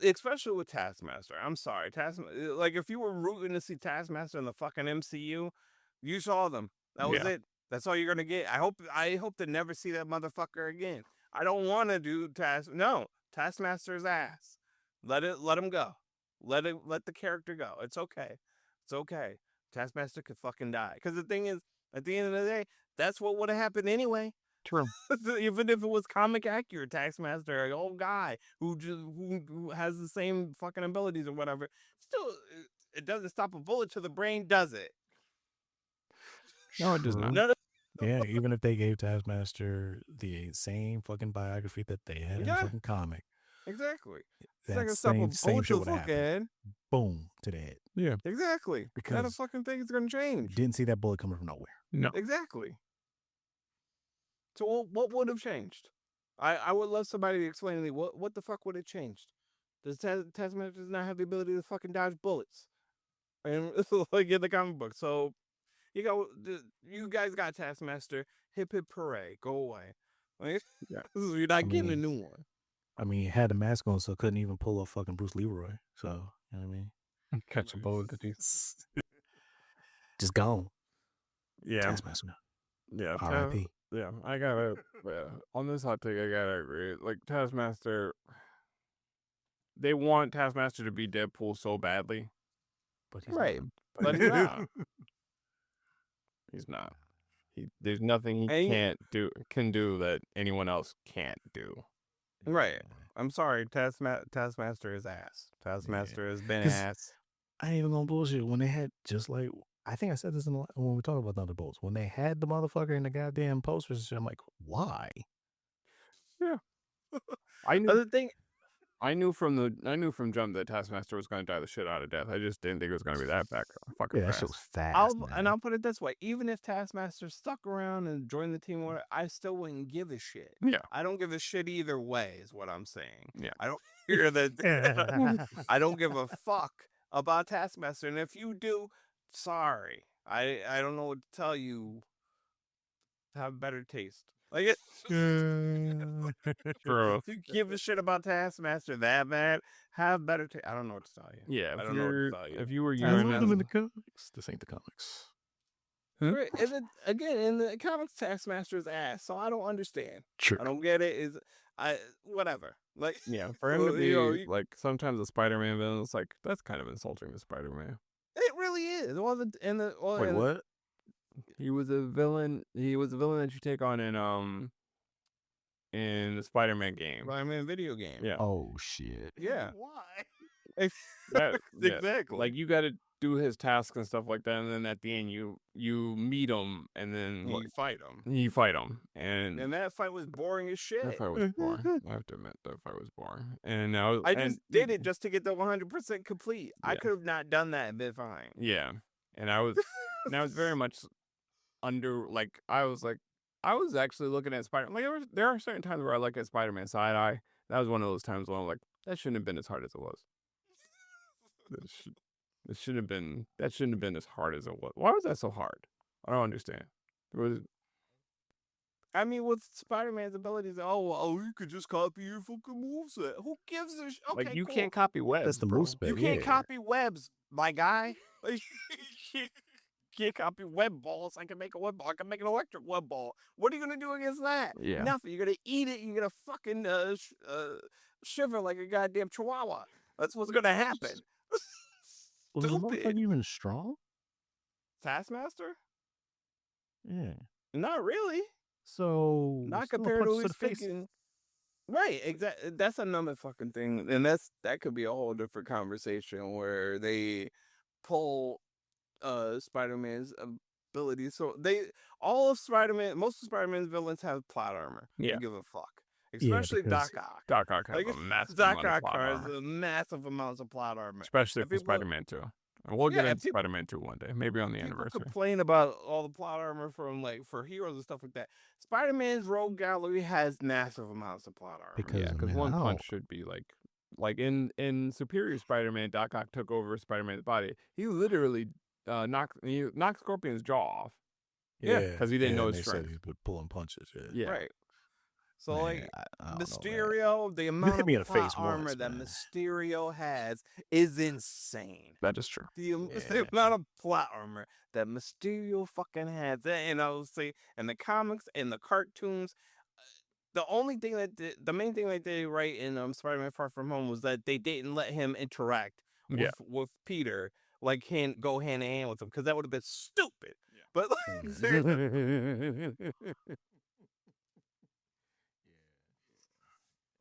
especially with Taskmaster. I'm sorry, Taskmaster. Like, if you were rooting to see Taskmaster in the fucking MCU, you saw them. That was it. That's all you're gonna get. I hope to never see that motherfucker again. I don't want to do No, Taskmaster's ass. Let him go. Let the character go. It's okay. It's okay. Taskmaster could fucking die. Because the thing is, at the end of the day, that's what would have happened anyway. True. Even if it was comic accurate, Taskmaster, an old guy who has the same fucking abilities or whatever, still, it doesn't stop a bullet to the brain, does it? No, it does not. None of Yeah, even if they gave Taskmaster the same fucking biography that they had in the Yeah. fucking comic, exactly. It's that not gonna stop a same bullet shit to the would have fucking happened. head. Boom to the head. Yeah. Exactly. Not a Because fucking thing is gonna change. didn't see that bullet coming from nowhere. No. Exactly. So what would have changed? I would love somebody to explain to me what the fuck would have changed. Does Taskmaster not have the ability to fucking dodge bullets? And like in the comic book. So you guys got Taskmaster. Hip hip hooray. Go away. Like, Yeah. You're not getting a new one. I mean, he had the mask on, so couldn't even pull a fucking Bruce Leroy. So, you know what I mean? Catch a bullet with the teeth. Just gone. Yeah. Taskmaster. Yeah. R.I.P. Yeah. I gotta. On this hot take, I gotta agree. Like Taskmaster, they want Taskmaster to be Deadpool so badly, But he's Right. not. But he's not. he's not. There's nothing he And can do that anyone else can't do. Right. I'm sorry. Taskmaster is ass. Taskmaster has been 'Cause ass. I ain't even gonna bullshit. When they had just like, I think I said this when we talked about Thunderbolts. When they had the motherfucker in the goddamn posters and shit, I'm like, why? I knew. Other thing, I knew from jump that Taskmaster was going to die the shit out of death. I just didn't think it was going to be that fucking Yeah, that fast. shit was fast. I'll put it this way: even if Taskmaster stuck around and joined the team, I still wouldn't give a shit. Yeah. I don't give a shit either way. Is what I'm saying. Yeah. I don't hear that. I don't give a fuck about Taskmaster, and if you do, sorry. I don't know what to tell you. Have better taste. Like it. True. If you give a shit about Taskmaster that bad, have better taste. I don't know what to tell you. Yeah. I don't know what to tell you. If you were I love using them in the comics. This ain't the comics. Right. And then, again, in the comics, Taskmaster's ass, so I don't understand. True. I don't get it. Whatever. Like, yeah, for him to be you know, like sometimes a Spider-Man villain, it's like that's kind of insulting to Spider-Man. it really is. Wait, what? He was a villain. He was a villain that you take on in the Spider-Man game. Spider-Man video game. Yeah. Oh shit. Yeah. Why? Yeah. Exactly. Like you got to do his tasks and stuff like that, and then at the end you meet him, and then you fight him. you fight him, and And that fight was boring as shit. that fight was boring. I have to admit that fight was boring. And now I just did it just to get the 100% complete. I Yeah. could have not done that and been fine. Yeah, and I was very much under I was actually looking at Spider. Like there are certain times where I look at Spider-Man side eye. That was one of those times where I'm like, that shouldn't have been as hard as it was. It shouldn't have been. That shouldn't have been as hard as it was. Why was that so hard? I don't understand. I mean, with Spider-Man's abilities, you could just copy your fucking moveset. Who gives a shit? Okay, like you cool. can't copy webs. That's the bro. move spec. You can't yeah. copy webs, my guy. Like, you can't copy web balls. I can make a web ball. I can make an electric web ball. What are you gonna do against that? Yeah. Nothing. You're gonna eat it. You're gonna fucking shiver like a goddamn chihuahua. That's what's gonna happen. Was the Stupid. motherfucker even strong? Taskmaster? Yeah. Not really. So Not still a compared to punch who the he's face. thinking. Right, exactly. That's another fucking thing, and that could be a whole different conversation where they pull Spider-Man's abilities. So most of Spider-Man's villains have plot armor. Yeah. Don't give a fuck. Yeah, Especially because Doc Ock. Doc Ock has Like, a massive Doc amount of Ock plot has armor, a massive amounts of plot armor. especially And for people- Spider-Man 2. And we'll get Yeah, into Spider-Man 2 one day, maybe on the People anniversary. complain about all the plot armor from for heroes and stuff like that. Spider-Man's rogue gallery has massive amounts of plot armor. Because- Yeah, because man, one I punch don't- should be like in Superior Spider-Man, Doc Ock took over Spider-Man's body. He literally knocked Scorpion's jaw off. Yeah, 'cause he didn't know his they strength. said he was pulling punches. Yeah. Yeah. Right. So Man, like I don't know, man. Mysterio, the amount hit me in of the plot face armor once, that man. Mysterio has is insane. That is true. The Yeah. amount of plot armor that Mysterio fucking has, and I would say in the comics and the cartoons, the main thing that they right in Spider-Man Far From Home was that they didn't let him interact with Peter, like go hand in hand with him, because that would have been stupid. Yeah.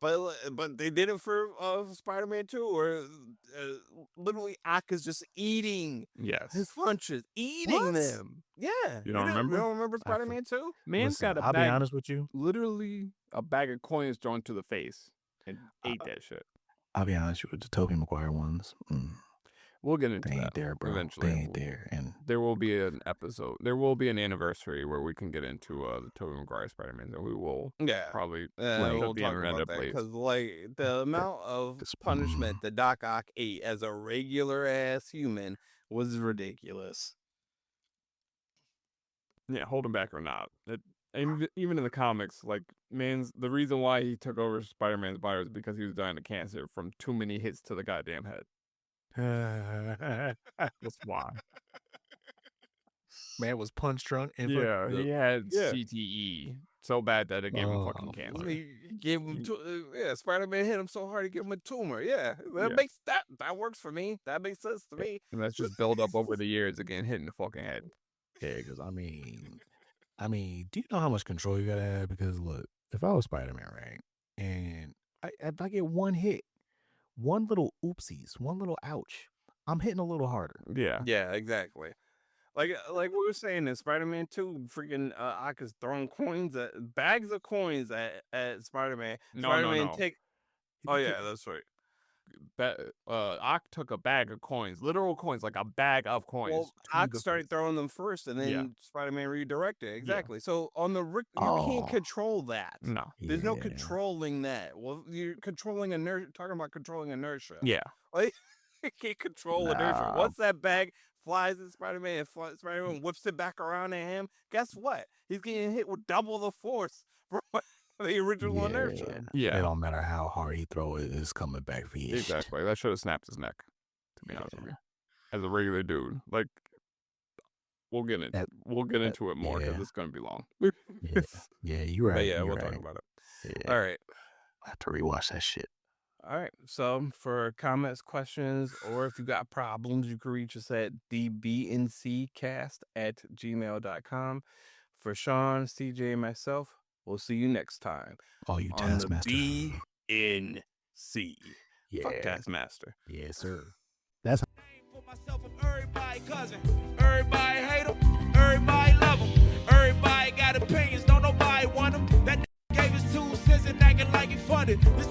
But but they did it for Spider-Man 2, or literally Ock is just eating Yes. his punches, eating What? them. Yeah. You don't remember? You don't remember Spider-Man 2? Man's Listen, got a I'll bag, be honest with you. literally a bag of coins thrown to the face and ate that shit. I'll be honest with you. The Tobey Maguire ones, We'll get into they that ain't there, bro. eventually. They ain't there. And There will be an episode. There will be an anniversary where we can get into the Tobey Maguire Spider-Man, and we will probably we'll the talk internet about up that, late. because like the amount of punishment that Doc Ock ate as a regular ass human was ridiculous. Yeah, hold him back or not. Even in the comics, like the reason why he took over Spider-Man's body was because he was dying of cancer from too many hits to the goddamn head. That's why. man was punch drunk. And Yeah, he had Yeah. CTE so bad that it gave him fucking cancer. He gave him Spider-Man hit him so hard he gave him a tumor. Yeah, that Yeah. makes that works for me. That makes sense to me. And that's just build up over the years again, hitting the fucking head. Yeah, because I mean, do you know how much control you gotta have? Because look, if I was Spider-Man, right, and if I get one hit, one little oopsies, one little ouch, I'm hitting a little harder. Yeah. Yeah, exactly. Like we were saying in Spider-Man 2, freaking Ock is throwing bags of coins at Spider-Man. Spider-Man No. take. Oh yeah, that's right. Ock took a bag of coins, literal coins, like a bag of coins. Well, Ock started throwing them first, and then Spider-Man redirected. Exactly. So on the you can't control that. No. There's no controlling that. Well, you're controlling inertia. Talking about controlling inertia. Yeah. Like, you can't control inertia. Once that bag flies at Spider-Man, and Spider-Man whips it back around at him, guess what? He's getting hit with double the force from the original inertia. Yeah. It don't matter how hard he throw it, it's coming back for you. Exactly. That should have snapped his neck, to be honest with you. As a regular dude. Like, we'll get into it more because it's going to be long. Yeah, you're right. But yeah, you're we'll right. talk about it. Yeah. All right. I have to rewatch that shit. All right. So for comments, questions, or if you got problems, you can reach us at thebnccast@gmail.com. For Sean, CJ, and myself, we'll see you next time. All you on Taskmaster. the BNC. Yeah. Fuck Taskmaster. Yes, sir. That's For myself and everybody cousin. Everybody hate him. Everybody love him. Everybody got opinions. Don't nobody want him. That gave us 2 cents and acting like he funded. This